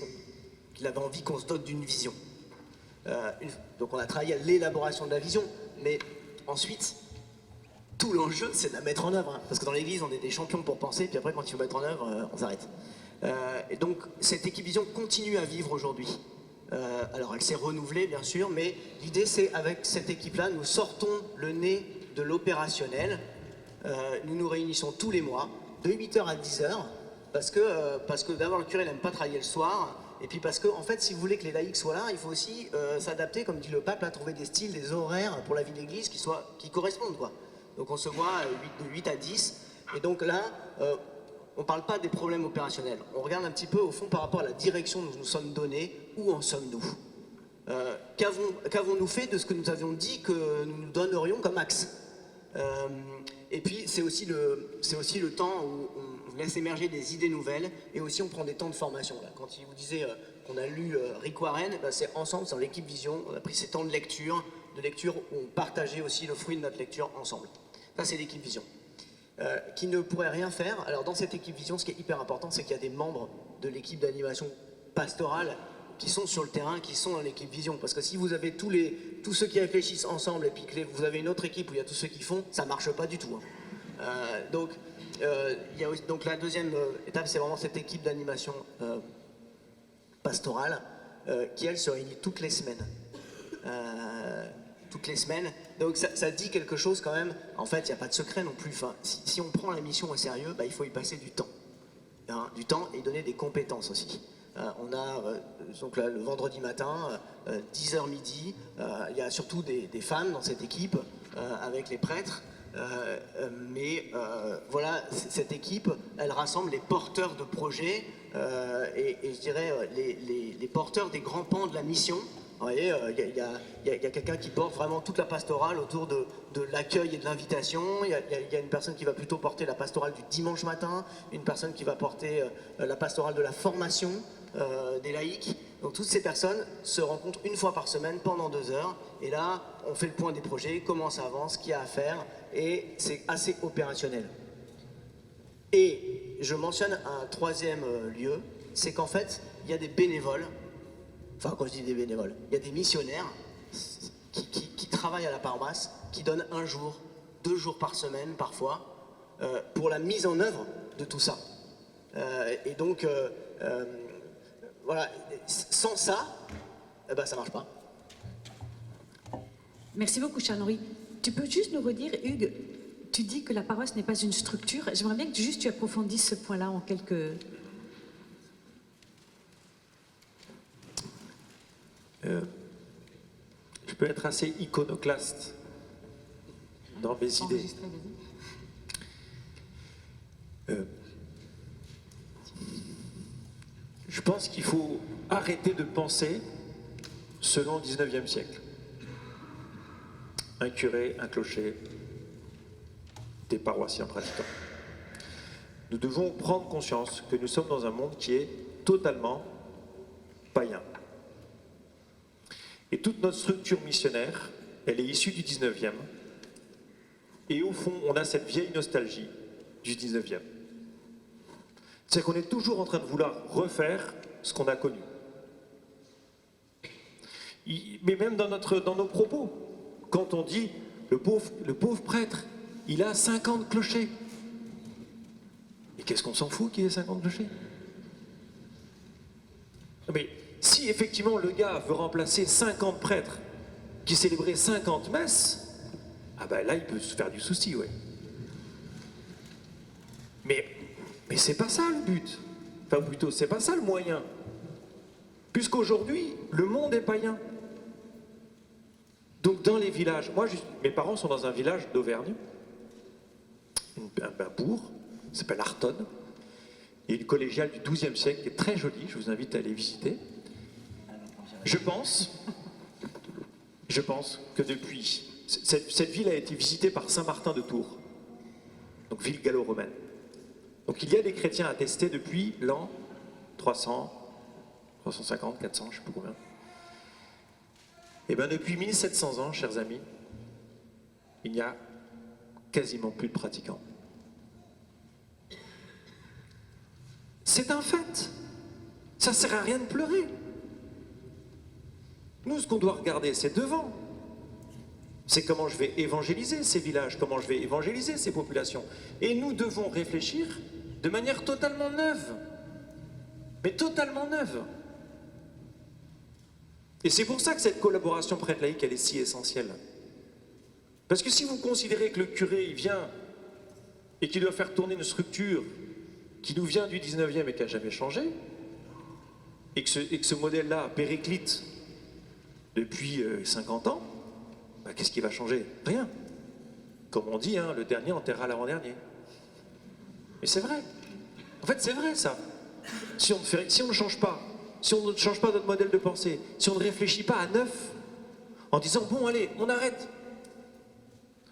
Speaker 3: qu'il avait envie qu'on se dote d'une vision. Donc on a travaillé à l'élaboration de la vision, mais ensuite, tout l'enjeu, c'est de la mettre en œuvre. Hein, parce que dans l'église, on est des champions pour penser, puis après, quand il faut mettre en œuvre, on s'arrête. Et donc, cette équipe Vision continue à vivre aujourd'hui. Alors, elle s'est renouvelée, bien sûr, mais l'idée, c'est, avec cette équipe-là, nous sortons le nez de l'opérationnel. Nous nous réunissons tous les mois, de 8h à 10h, parce que d'abord, le curé n'aime pas travailler le soir, et puis parce que, en fait, si vous voulez que les laïcs soient là, il faut aussi s'adapter, comme dit le pape, à trouver des styles, des horaires pour la vie d'église qui correspondent, quoi. Donc on se voit de 8 à 10. Et donc là, on ne parle pas des problèmes opérationnels. On regarde un petit peu au fond par rapport à la direction que nous nous sommes donnée. Où en sommes-nous? Qu'avons-nous fait de ce que nous avions dit que nous nous donnerions comme axe? Et puis c'est aussi le temps où on laisse émerger des idées nouvelles, et aussi on prend des temps de formation. Là. Quand il vous disait qu'on a lu Rick Warren, ben c'est ensemble, c'est dans l'équipe Vision, on a pris ces temps de lecture où on partageait aussi le fruit de notre lecture ensemble. Ça, c'est l'équipe Vision. Qui ne pourrait rien faire. Alors, dans cette équipe Vision, ce qui est hyper important, c'est qu'il y a des membres de l'équipe d'animation pastorale qui sont sur le terrain, qui sont dans l'équipe Vision. Parce que si vous avez tous ceux qui réfléchissent ensemble, et puis que vous avez une autre équipe où il y a tous ceux qui font, ça ne marche pas du tout. Hein. Donc la deuxième étape, c'est vraiment cette équipe d'animation pastorale qui, elle, se réunit toutes les semaines. Donc ça dit quelque chose quand même. En fait, il n'y a pas de secret non plus. Enfin, si on prend la mission au sérieux, bah, il faut y passer du temps. Hein, du temps et donner des compétences aussi. On a donc là, le vendredi matin, 10h midi, il y a surtout des femmes dans cette équipe, avec les prêtres. Voilà, cette équipe, elle rassemble les porteurs de projets et je dirais les porteurs des grands pans de la mission. Vous voyez, il y a quelqu'un qui porte vraiment toute la pastorale autour de l'accueil et de l'invitation. Il y a une personne qui va plutôt porter la pastorale du dimanche matin, une personne qui va porter la pastorale de la formation des laïcs. Donc toutes ces personnes se rencontrent une fois par semaine pendant 2 heures. Et là, on fait le point des projets, comment ça avance, ce qu'il y a à faire. Et c'est assez opérationnel. Et je mentionne un troisième lieu, c'est qu'en fait, il y a des bénévoles. Enfin, quand je dis des bénévoles, il y a des missionnaires qui travaillent à la paroisse, qui donnent 1 jour, 2 jours par semaine parfois, pour la mise en œuvre de tout ça. Et donc, voilà, sans ça, ça marche pas.
Speaker 4: Merci beaucoup, Charles-Henri. Tu peux juste nous redire, Hugues, tu dis que la paroisse n'est pas une structure. J'aimerais bien que juste tu approfondisses ce point-là en quelques...
Speaker 7: Je peux être assez iconoclaste dans mes idées. Je pense qu'il faut arrêter de penser selon le 19e siècle. Un curé, un clocher, des paroissiens pratiquants. Nous devons prendre conscience que nous sommes dans un monde qui est totalement païen. Et toute notre structure missionnaire, elle est issue du 19e. Et au fond, on a cette vieille nostalgie du 19e. C'est qu'on est toujours en train de vouloir refaire ce qu'on a connu. Mais même dans nos propos, quand on dit le pauvre prêtre, il a 50 clochers. Et qu'est-ce qu'on s'en fout qu'il ait 50 clochers? Mais si effectivement le gars veut remplacer 50 prêtres qui célébraient 50 messes, ah ben là il peut se faire du souci, ouais. Mais c'est pas ça le but. Enfin plutôt, c'est pas ça le moyen. Puisqu'aujourd'hui, le monde est païen. Donc dans les villages, mes parents sont dans un village d'Auvergne, un bourg, ça s'appelle Artonne. Il y a une collégiale du XIIe siècle qui est très jolie, je vous invite à aller visiter. Je pense que depuis, cette ville a été visitée par Saint Martin de Tours, donc ville gallo-romaine. Donc il y a des chrétiens attestés depuis l'an 300, 350, 400, je ne sais plus combien. Et bien depuis 1700 ans, chers amis, il n'y a quasiment plus de pratiquants. C'est un fait. Ça ne sert à rien de pleurer. Nous, ce qu'on doit regarder, c'est devant. C'est comment je vais évangéliser ces villages, comment je vais évangéliser ces populations. Et nous devons réfléchir de manière totalement neuve. Mais totalement neuve. Et c'est pour ça que cette collaboration prêtre-laïque, elle est si essentielle. Parce que si vous considérez que le curé, il vient et qu'il doit faire tourner une structure qui nous vient du 19e et qui n'a jamais changé, et que ce modèle-là périclite depuis 50 ans, bah, qu'est-ce qui va changer? Rien. Comme on dit, hein, le dernier enterrera l'avant-dernier. Mais c'est vrai. En fait, c'est vrai, ça. Si on ne change pas, si on ne change pas notre modèle de pensée, si on ne réfléchit pas à neuf, en disant, bon, allez, on arrête.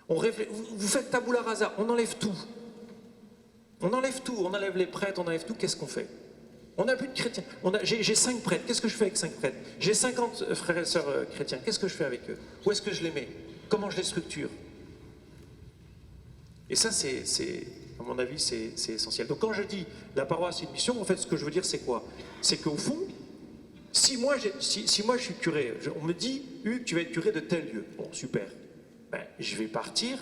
Speaker 7: Vous faites tabula rasa, on enlève tout. On enlève tout, on enlève les prêtres, on enlève tout, qu'est-ce qu'on fait? On n'a plus de chrétiens. J'ai 5 prêtres, qu'est-ce que je fais avec 5 prêtres? J'ai 50 frères et sœurs chrétiens, qu'est-ce que je fais avec eux? Où est-ce que je les mets? Comment je les structure? Et ça, à mon avis, c'est essentiel. Donc quand je dis la paroisse c'est une mission, en fait, ce que je veux dire, c'est quoi? C'est qu'au fond, si moi je suis curé, on me dit, Hugues, tu vas être curé de tel lieu. Bon, super. Ben, je vais partir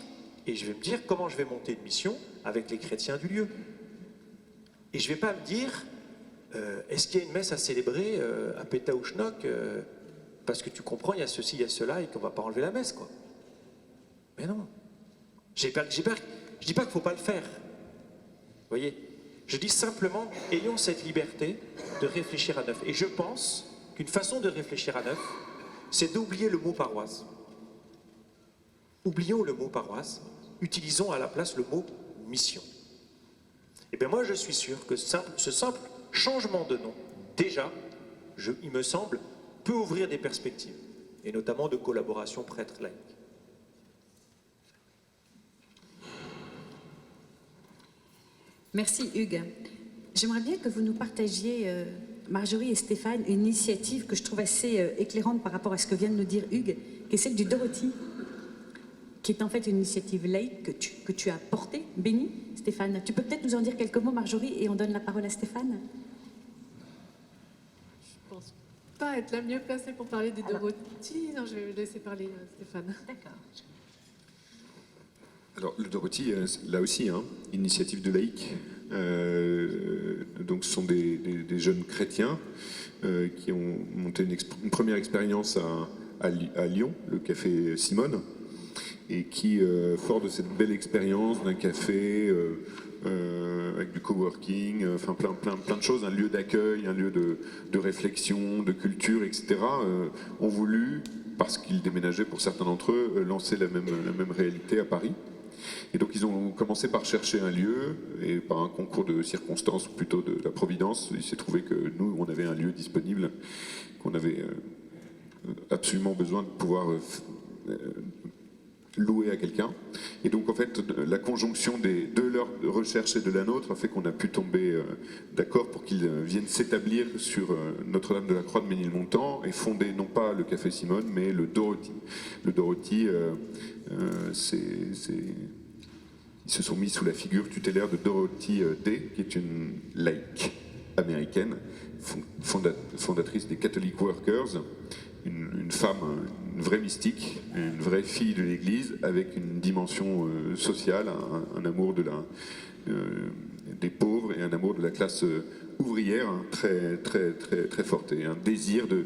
Speaker 7: et je vais me dire comment je vais monter une mission avec les chrétiens du lieu. Et je ne vais pas me dire, est-ce qu'il y a une messe à célébrer à Pétaouchnok parce que tu comprends, il y a ceci, il y a cela et qu'on ne va pas enlever la messe, quoi. Mais non. Je ne dis pas qu'il ne faut pas le faire. Vous voyez? Je dis simplement, ayons cette liberté de réfléchir à neuf. Et je pense qu'une façon de réfléchir à neuf, c'est d'oublier le mot paroisse. Oublions le mot paroisse, utilisons à la place le mot mission. Et bien moi je suis sûr que ce simple changement de nom, déjà, il me semble, peut ouvrir des perspectives, et notamment de collaboration prêtre-laïque.
Speaker 4: Merci Hugues. J'aimerais bien que vous nous partagiez, Marjorie et Stéphane, une initiative que je trouve assez éclairante par rapport à ce que vient de nous dire Hugues, qui est celle du Dorothy, qui est en fait une initiative laïque que tu as portée, bénie. Stéphane, tu peux peut-être nous en dire quelques mots, Marjorie, et on donne la parole à Stéphane?
Speaker 5: Je ne pense pas être la mieux placée pour parler des Dorothy. Non, je vais laisser parler Stéphane.
Speaker 4: D'accord.
Speaker 6: Alors, le Dorothy, là aussi, hein, initiative de laïcs. Donc, ce sont des jeunes chrétiens qui ont monté une première expérience à Lyon, le café Simone. et qui, fort de cette belle expérience d'un café, avec du coworking, enfin plein de choses, un lieu d'accueil, un lieu de réflexion, de culture, etc., ont voulu, parce qu'ils déménageaient pour certains d'entre eux, lancer la même réalité à Paris. Et donc ils ont commencé par chercher un lieu, et par un concours de circonstances, ou plutôt de la providence, il s'est trouvé que nous, on avait un lieu disponible, qu'on avait absolument besoin de pouvoir louer à quelqu'un. Et donc en fait, la conjonction de leur recherche et de la nôtre a fait qu'on a pu tomber d'accord pour qu'ils viennent s'établir sur Notre-Dame de la Croix de Ménilmontant et fonder non pas le Café Simone, mais le Dorothy. Le Dorothy, ils se sont mis sous la figure tutélaire de Dorothy Day, qui est une laïque américaine, fondatrice des Catholic Workers, une femme, une vraie mystique, une vraie fille de l'Église, avec une dimension sociale, un amour des pauvres et un amour de la classe ouvrière, hein, très forte, et un désir de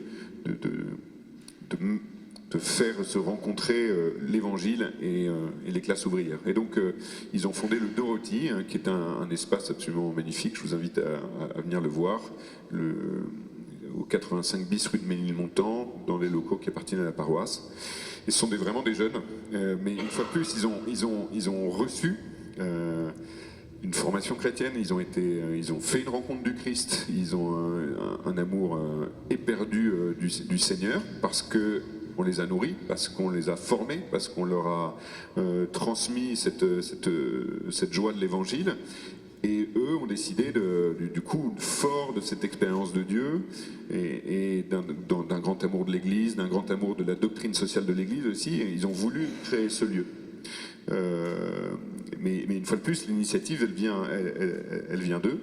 Speaker 6: faire se rencontrer l'Évangile et les classes ouvrières. Et donc, ils ont fondé le Dorothy, hein, qui est un espace absolument magnifique. Je vous invite à venir le voir, au 85 bis rue de Ménilmontant, dans les locaux qui appartiennent à la paroisse. Et ce sont vraiment des jeunes, mais une fois de plus, ils ont reçu une formation chrétienne, ils ont fait une rencontre du Christ, ils ont un amour éperdu du Seigneur, parce que on les a nourris, parce qu'on les a formés, parce qu'on leur a transmis cette joie de l'Évangile. Et eux ont décidé, du coup, fort de cette expérience de Dieu et d'un grand amour de l'Église, d'un grand amour de la doctrine sociale de l'Église aussi, et ils ont voulu créer ce lieu. Mais une fois de plus, l'initiative, elle vient d'eux.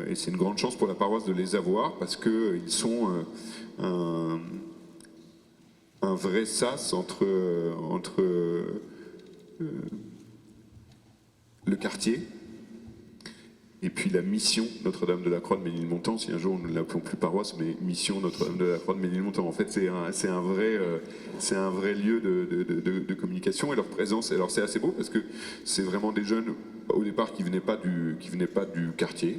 Speaker 6: Et c'est une grande chance pour la paroisse de les avoir, parce qu'ils sont un vrai sas entre le quartier et puis la mission Notre-Dame de la Croix de Ménilmontant. Si un jour nous ne l'appelons plus paroisse, mais mission Notre-Dame de la Croix de Ménilmontant, en fait c'est un vrai lieu de communication, et leur présence, alors c'est assez beau parce que c'est vraiment des jeunes au départ qui venaient pas du quartier,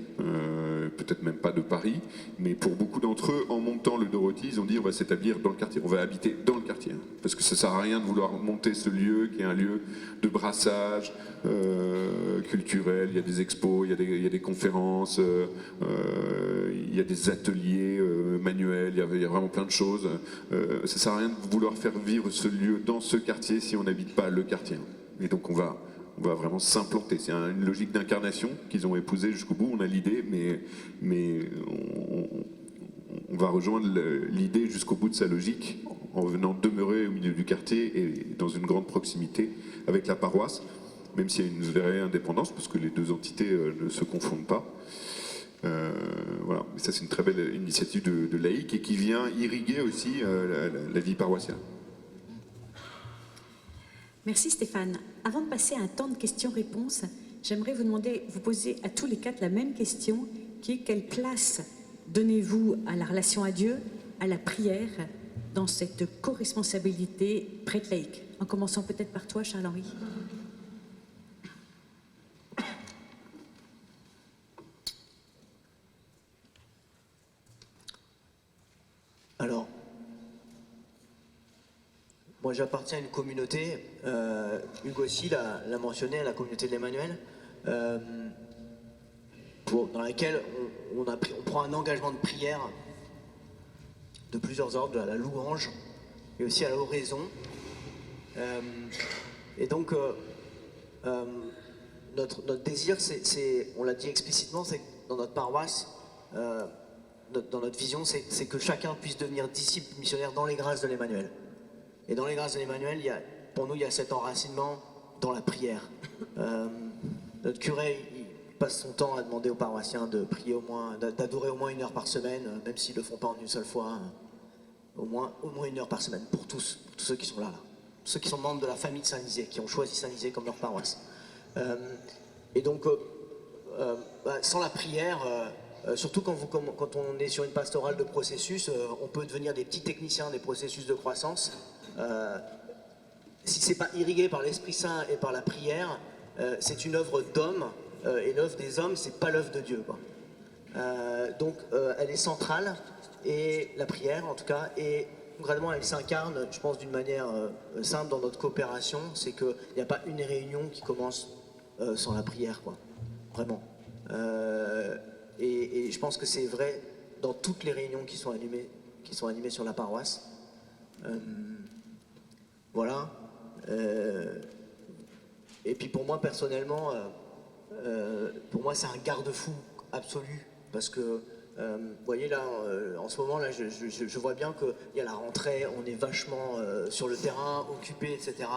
Speaker 6: peut-être même pas de Paris, mais pour beaucoup d'entre eux, en montant le Dorothy, ils ont dit on va s'établir dans le quartier, on va habiter dans le quartier, parce que ça sert à rien de vouloir monter ce lieu qui est un lieu de brassage culturel. Il y a des expos, il y a des conférences, il y a des ateliers manuels, il y a vraiment plein de choses. Ça sert à rien de vouloir faire vivre ce lieu dans ce quartier si on n'habite pas le quartier. Et donc on va vraiment s'implanter. C'est une logique d'incarnation qu'ils ont épousée jusqu'au bout. On a l'idée, mais on va rejoindre l'idée jusqu'au bout de sa logique en venant demeurer au milieu du quartier et dans une grande proximité avec la paroisse, même s'il y a une vraie indépendance, parce que les deux entités ne se confondent pas. Voilà. Et ça, c'est une très belle initiative de laïcs et qui vient irriguer aussi la vie paroissiale.
Speaker 4: Merci Stéphane. Avant de passer à un temps de questions-réponses, j'aimerais vous poser à tous les quatre la même question, qui est quelle place donnez-vous à la relation à Dieu, à la prière, dans cette co-responsabilité prêtre laïque? En commençant peut-être par toi, Charles-Henri.
Speaker 3: Alors, moi j'appartiens à une communauté, Hugo aussi l'a mentionné, à la communauté de l'Emmanuel, dans laquelle on prend un engagement de prière de plusieurs ordres, à la louange et aussi à la oraison. Et donc, notre désir, on l'a dit explicitement, c'est que dans notre paroisse, dans notre vision, c'est que chacun puisse devenir disciple missionnaire dans les grâces de l'Emmanuel. Et dans les grâces de l'Emmanuel, pour nous, il y a cet enracinement dans la prière. Notre curé, il passe son temps à demander aux paroissiens de prier d'adorer au moins 1 heure par semaine, même s'ils ne le font pas en une seule fois, au moins 1 heure par semaine, pour tous ceux qui sont là. Ceux qui sont membres de la famille de Saint-Lizé, qui ont choisi Saint-Lizé comme leur paroisse. Et donc, sans la prière, surtout quand on est sur une pastorale de processus, on peut devenir des petits techniciens des processus de croissance. si c'est pas irrigué par l'Esprit Saint et par la prière, c'est une œuvre d'homme, et l'œuvre des hommes, c'est pas l'œuvre de Dieu, quoi. Donc elle est centrale, et la prière en tout cas, et concrètement elle s'incarne, je pense, d'une manière simple dans notre coopération, c'est qu'il n'y a pas une réunion qui commence sans la prière, quoi. Vraiment. Et je pense que c'est vrai dans toutes les réunions qui sont animées sur la paroisse. Voilà. Et puis pour moi personnellement, pour moi c'est un garde-fou absolu, parce que vous voyez là, en ce moment là, je vois bien qu'il y a la rentrée, on est vachement sur le terrain, occupé, etc.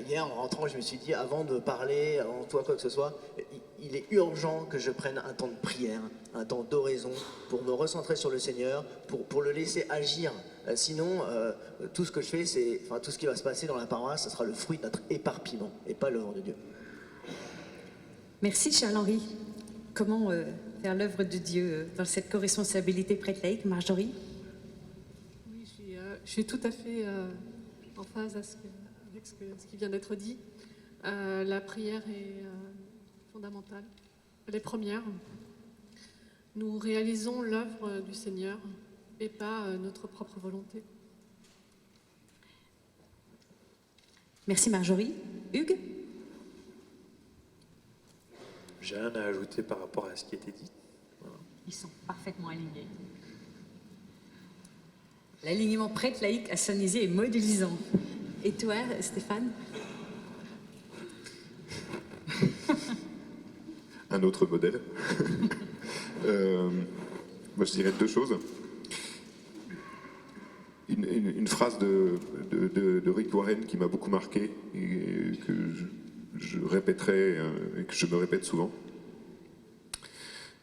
Speaker 3: Hier en rentrant, je me suis dit, avant de parler, avant toi quoi que ce soit, il est urgent que je prenne un temps de prière, un temps d'oraison, pour me recentrer sur le Seigneur, pour le laisser agir. Sinon, tout ce que je fais, enfin tout ce qui va se passer dans la paroisse, ce sera le fruit de notre éparpillement et pas l'œuvre de Dieu.
Speaker 4: Merci Charles-Henri. Comment faire l'œuvre de Dieu dans cette co-responsabilité prêtre laïque, Marjorie?
Speaker 5: Oui, je suis tout à fait en phase avec ce qui vient d'être dit. La prière est fondamentale. Elle est première. Nous réalisons l'œuvre du Seigneur et pas notre propre volonté.
Speaker 4: Merci Marjorie. Hugues?
Speaker 7: J'ai rien à ajouter par rapport à ce qui a été dit. Voilà.
Speaker 4: Ils sont parfaitement alignés. L'alignement prêtre laïque, assonisé et modélisant. Et toi, Stéphane?
Speaker 6: Un autre modèle. Moi, je dirais deux choses. Une phrase de Rick Warren qui m'a beaucoup marqué et que je répéterai et que je me répète souvent.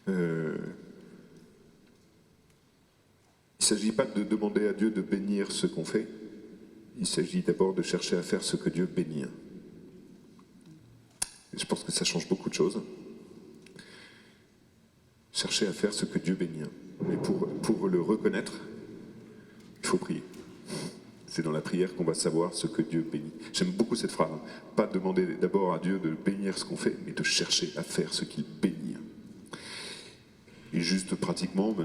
Speaker 6: Il ne s'agit pas de demander à Dieu de bénir ce qu'on fait, il s'agit d'abord de chercher à faire ce que Dieu bénit. Et je pense que ça change beaucoup de choses. Chercher à faire ce que Dieu bénit. Mais pour le reconnaître, il faut prier. C'est dans la prière qu'on va savoir ce que Dieu bénit. J'aime beaucoup cette phrase. Pas demander d'abord à Dieu de bénir ce qu'on fait, mais de chercher à faire ce qu'il bénit. Et juste pratiquement,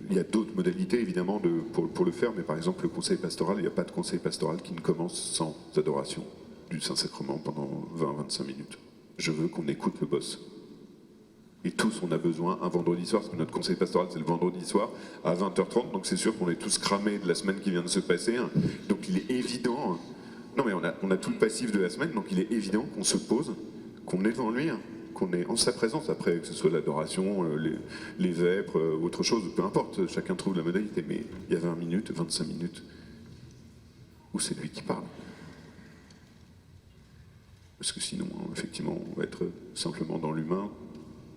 Speaker 6: il y a d'autres modalités évidemment pour le faire, mais par exemple le conseil pastoral, il n'y a pas de conseil pastoral qui ne commence sans adoration du Saint-Sacrement pendant 20-25 minutes. Je veux qu'on écoute le boss. Et tous, on a besoin un vendredi soir, parce que notre conseil pastoral, c'est le vendredi soir, à 20h30, donc c'est sûr qu'on est tous cramés de la semaine qui vient de se passer. Donc il est évident, non mais on a tout le passif de la semaine, donc il est évident qu'on se pose, qu'on est devant lui, qu'on est en sa présence, après que ce soit l'adoration, les vêpres, autre chose, peu importe, chacun trouve la modalité, mais il y a 20 minutes, 25 minutes, où c'est lui qui parle. Parce que sinon, effectivement, on va être simplement dans l'humain,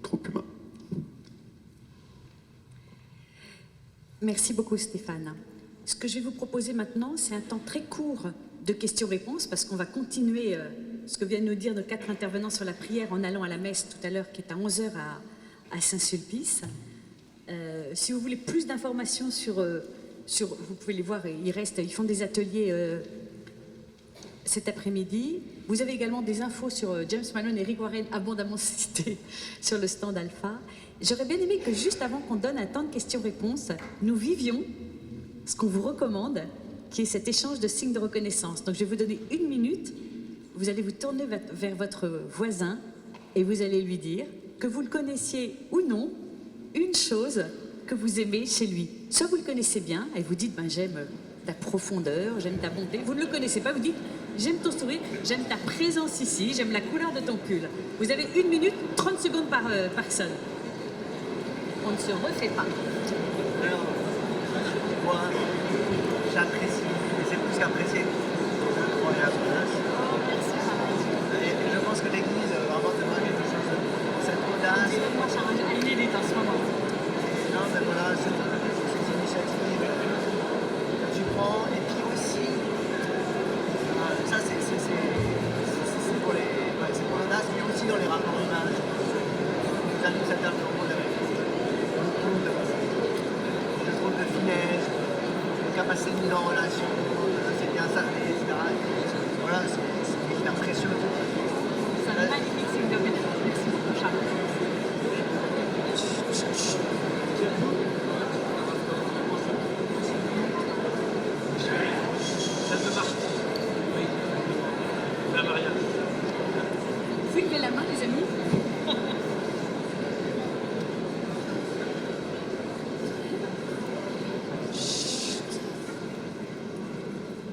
Speaker 6: trop humain.
Speaker 4: Merci beaucoup Stéphane. Ce que je vais vous proposer maintenant, c'est un temps très court de questions-réponses, parce qu'on va continuer ce que viennent nous dire nos 4 intervenants sur la prière en allant à la messe tout à l'heure, qui est à 11h à Saint-Sulpice. Si vous voulez plus d'informations sur, vous pouvez les voir, ils font des ateliers cet après-midi. Vous avez également des infos sur James Malone et Rick Warren, abondamment cités sur le stand Alpha. J'aurais bien aimé que juste avant qu'on donne un temps de questions-réponses, nous vivions ce qu'on vous recommande, qui est cet échange de signes de reconnaissance. Donc je vais vous donner 1 minute, vous allez vous tourner vers votre voisin et vous allez lui dire, que vous le connaissiez ou non, une chose que vous aimez chez lui. Soit vous le connaissez bien et vous dites, ben, j'aime ta profondeur, j'aime ta bonté. Vous ne le connaissez pas, vous dites, j'aime ton sourire, j'aime ta présence ici, j'aime la couleur de ton pull. Vous avez 1 minute, 30 secondes par personne. On ne se refait pas.
Speaker 3: Alors, moi, j'apprécie, et c'est plus qu'apprécier. Et je pense que l'Église vraiment devrait quelque chose de cette audace.
Speaker 4: Moi, j'ai une idée en ce moment.
Speaker 3: Non, mais voilà, cette initiative que tu prends, et puis aussi, ça c'est pour l'audace, mais aussi dans les rapports humains. Nous allons cette table ronde avec beaucoup de finesse, de capacité de mise en relation, c'est bien. affamés, etc. Voilà, c'est hyper précieux.
Speaker 2: Ça va magnifique, c'est une belle métaphore. Merci beaucoup, Charles.
Speaker 7: Ça peut marcher. Oui. La Maria.
Speaker 2: Vous levez la main, les amis.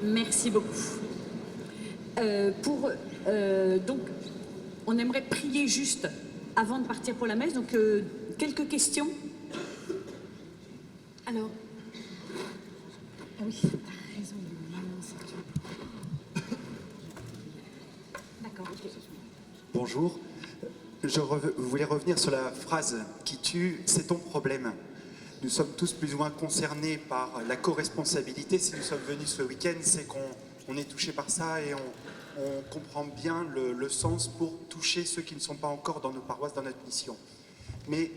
Speaker 4: Merci beaucoup. Donc, on aimerait prier juste avant de partir pour la messe. Donc, quelques questions.
Speaker 1: Alors,
Speaker 2: Ah oui, t'as raison, il est malin, Sergio. D'accord, ok.
Speaker 8: Bonjour. Je voulais revenir sur la phrase qui tue, c'est ton problème. Nous sommes tous plus ou moins concernés par la co-responsabilité. Si nous sommes venus ce week-end, c'est qu'on est touché par ça et on comprend bien le sens pour toucher ceux qui ne sont pas encore dans nos paroisses, dans notre mission. Mais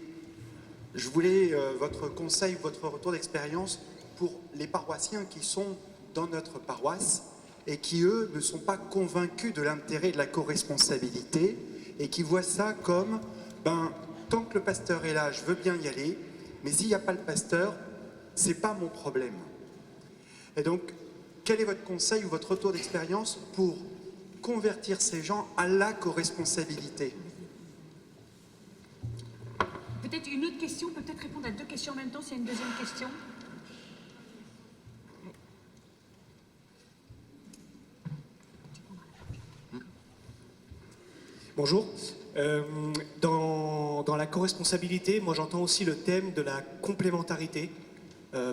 Speaker 8: je voulais votre conseil, votre retour d'expérience pour les paroissiens qui sont dans notre paroisse et qui, eux, ne sont pas convaincus de l'intérêt de la co-responsabilité et qui voient ça comme, tant que le pasteur est là, je veux bien y aller, mais s'il n'y a pas le pasteur, c'est pas mon problème. Et donc, quel est votre conseil ou votre retour d'expérience pour convertir ces gens à la co-responsabilité?
Speaker 2: Peut-être une autre question, peut-être répondre à deux questions en même temps, s'il y a une deuxième question.
Speaker 9: Bonjour. Dans la co-responsabilité, moi j'entends aussi le thème de la complémentarité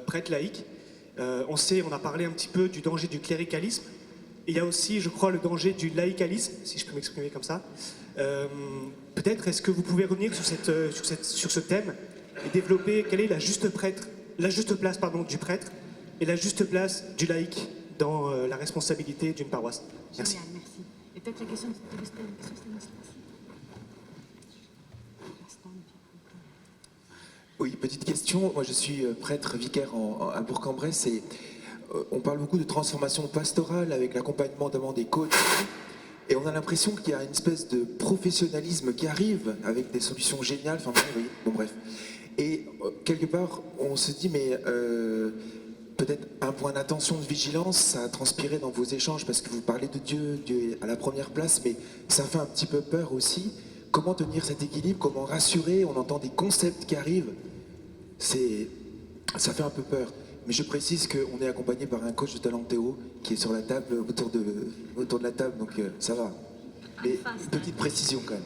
Speaker 9: prêtre-laïque. On a parlé un petit peu du danger du cléricalisme. Il y a aussi, je crois, le danger du laïcalisme, si je peux m'exprimer comme ça. Peut-être est-ce que vous pouvez revenir sur ce thème et développer quelle est la juste place du prêtre et la juste place du laïc dans la responsabilité d'une paroisse. Merci.
Speaker 2: Génial, merci. Et peut-être la question de Stanislas.
Speaker 10: Oui, petite question. Moi, je suis prêtre vicaire à Bourg-en-Bresse et on parle beaucoup de transformation pastorale avec l'accompagnement notamment des coachs. Et on a l'impression qu'il y a une espèce de professionnalisme qui arrive avec des solutions géniales. Enfin, vous voyez, bon, bref. Et quelque part, on se dit, mais peut-être un point d'attention, de vigilance, ça a transpiré dans vos échanges parce que vous parlez de Dieu, Dieu est à la première place, mais ça fait un petit peu peur aussi. Comment tenir cet équilibre? Comment rassurer? On entend des concepts qui arrivent. Ça fait un peu peur. Mais je précise qu'on est accompagné par un coach de Talentéo qui est sur la table, autour de la table, donc ça va. Mais une petite précision quand même.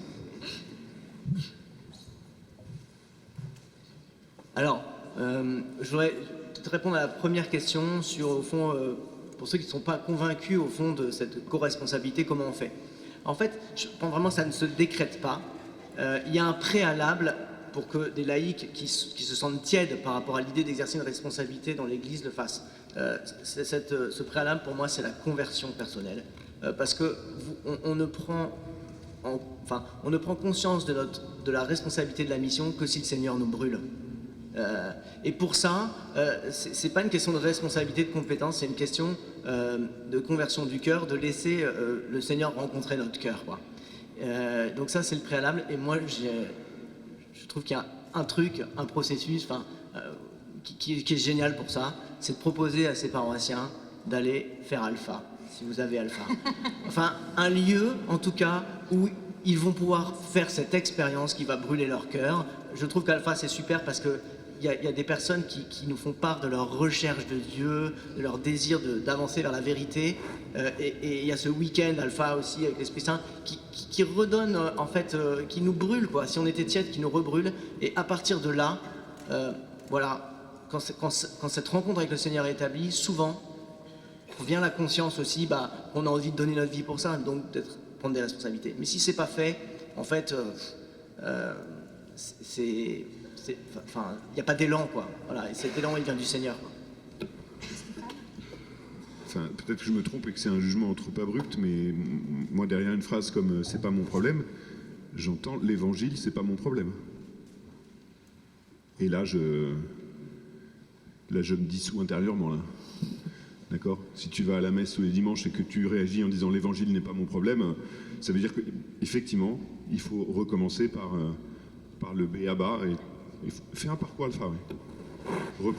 Speaker 3: Alors, je voudrais peut-être répondre à la première question sur, au fond, pour ceux qui ne sont pas convaincus, au fond, de cette co-responsabilité, comment on fait. En fait, je pense vraiment que ça ne se décrète pas. Il y a un préalable pour que des laïcs qui se sentent tièdes par rapport à l'idée d'exercer une responsabilité dans l'Église le fassent. Ce préalable, pour moi, c'est la conversion personnelle. Parce que on ne prend conscience de la responsabilité de la mission que si le Seigneur nous brûle. Et pour ça, c'est pas une question de responsabilité, de compétence, c'est une question de conversion du cœur, de laisser le Seigneur rencontrer notre cœur, quoi. Donc ça, c'est le préalable. Et moi, je trouve qu'il y a un truc, un processus qui est génial pour ça, c'est de proposer à ces paroissiens d'aller faire Alpha, si vous avez Alpha. Enfin, un lieu, en tout cas, où ils vont pouvoir faire cette expérience qui va brûler leur cœur. Je trouve qu'Alpha, c'est super parce que il y a des personnes qui nous font part de leur recherche de Dieu, de leur désir d'avancer vers la vérité. Et il y a ce week-end Alpha aussi avec l'Esprit Saint qui redonne, en fait, qui nous brûle, quoi. Si on était tiède, qui nous rebrûle. Et à partir de là, voilà, quand cette rencontre avec le Seigneur est établie, souvent, vient la conscience aussi qu'on a envie de donner notre vie pour ça, donc peut-être prendre des responsabilités. Mais si c'est pas fait, en fait, il n'y a pas d'élan, quoi. Voilà, et cet élan, il vient du Seigneur, quoi.
Speaker 6: Enfin, peut-être que je me trompe et que c'est un jugement trop abrupt, mais moi, derrière une phrase comme « c'est pas mon problème », j'entends « l'évangile, c'est pas mon problème ». Et là, je me dissous intérieurement, là. D'accord? Si tu vas à la messe tous les dimanches et que tu réagis en disant l'évangile n'est pas mon problème, ça veut dire qu'effectivement, il faut recommencer par le B à bas et faire un parcours alpha. Oui.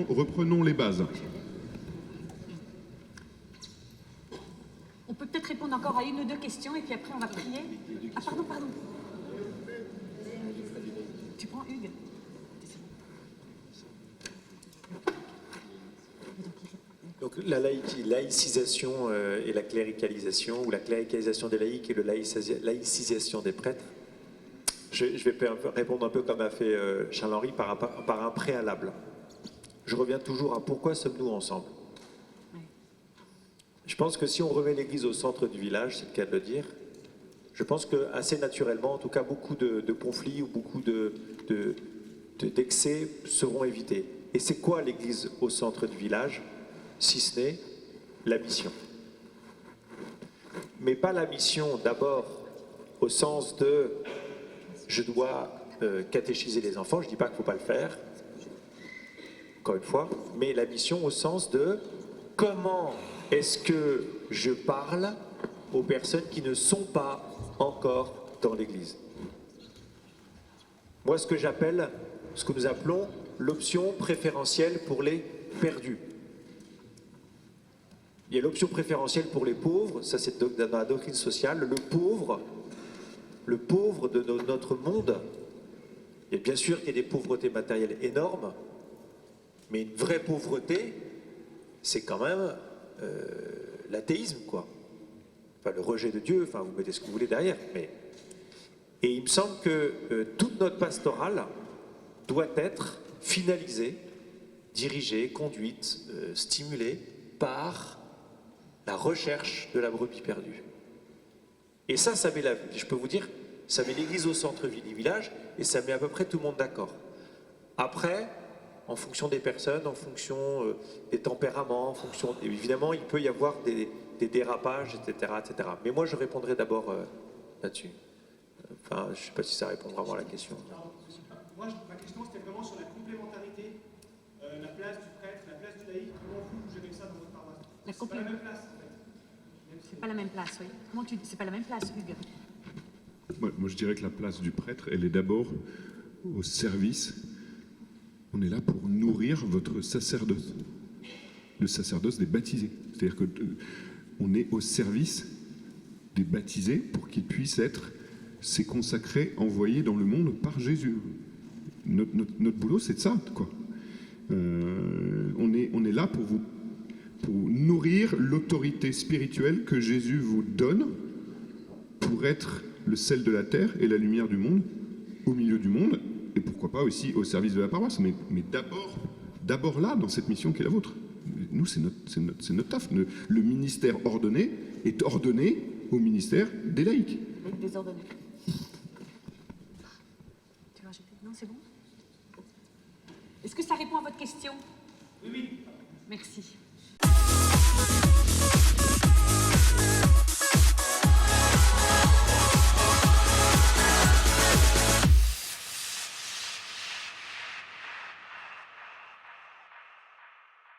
Speaker 6: Reprenons les bases.
Speaker 4: On peut peut-être répondre encore à une ou deux questions et puis après on va prier. Ah pardon. Tu prends Hugues.
Speaker 7: Donc la laïcisation et la cléricalisation, ou la cléricalisation des laïcs et la laïcisation des prêtres, je vais répondre un peu comme a fait Charles-Henri par un préalable. Je reviens toujours à pourquoi sommes-nous ensemble. Je pense que si on remet l'Église au centre du village, c'est le cas de le dire, je pense que assez naturellement, en tout cas, beaucoup de conflits ou beaucoup d'excès seront évités. Et c'est quoi l'Église au centre du village, si ce n'est la mission? Mais pas la mission d'abord au sens de je dois catéchiser les enfants, je ne dis pas qu'il ne faut pas le faire, encore une fois, mais la mission au sens de comment est-ce que je parle aux personnes qui ne sont pas encore dans l'Église. Moi, ce que nous appelons l'option préférentielle pour les perdus. Il y a l'option préférentielle pour les pauvres, ça c'est dans la doctrine sociale, le pauvre de notre monde. Et bien sûr qu'il y a des pauvretés matérielles énormes, mais une vraie pauvreté, c'est quand même l'athéisme, quoi. Enfin, le rejet de Dieu, enfin, vous mettez ce que vous voulez derrière. Et il me semble que toute notre pastorale doit être finalisée, dirigée, conduite, stimulée par la recherche de la brebis perdue. Et ça met je peux vous dire, ça met l'Église au centre-ville du village et ça met à peu près tout le monde d'accord. Après, en fonction des personnes, en fonction des tempéraments, en fonction, évidemment, il peut y avoir des dérapages, etc., etc. Mais moi, je répondrai d'abord là-dessus. Enfin, je ne sais pas si ça répond vraiment à la question.
Speaker 9: Moi, ma question, c'était vraiment sur la complémentarité, la place du prêtre, la place du laïc. Comment vous gérez ça dans votre paroisse? C'est pas la même place, en fait.
Speaker 4: C'est pas la même place, oui. C'est pas la même place, Hugues?
Speaker 6: Moi, je dirais que la place du prêtre, elle est d'abord au service. On est là pour nourrir votre sacerdoce, le sacerdoce des baptisés. C'est-à-dire qu'on est au service des baptisés pour qu'ils puissent être ces consacrés envoyés dans le monde par Jésus. Notre boulot, c'est de ça, quoi. On est là pour nourrir l'autorité spirituelle que Jésus vous donne pour être le sel de la terre et la lumière du monde, au milieu du monde, et pourquoi pas aussi au service de la paroisse, mais d'abord là, dans cette mission qui est la vôtre. Nous, c'est notre taf. Le ministère ordonné est ordonné au ministère des laïcs.
Speaker 4: Désordonné. Tu veux rajouter? Non, c'est bon? Est-ce que ça répond à votre question?
Speaker 9: Oui.
Speaker 4: Merci.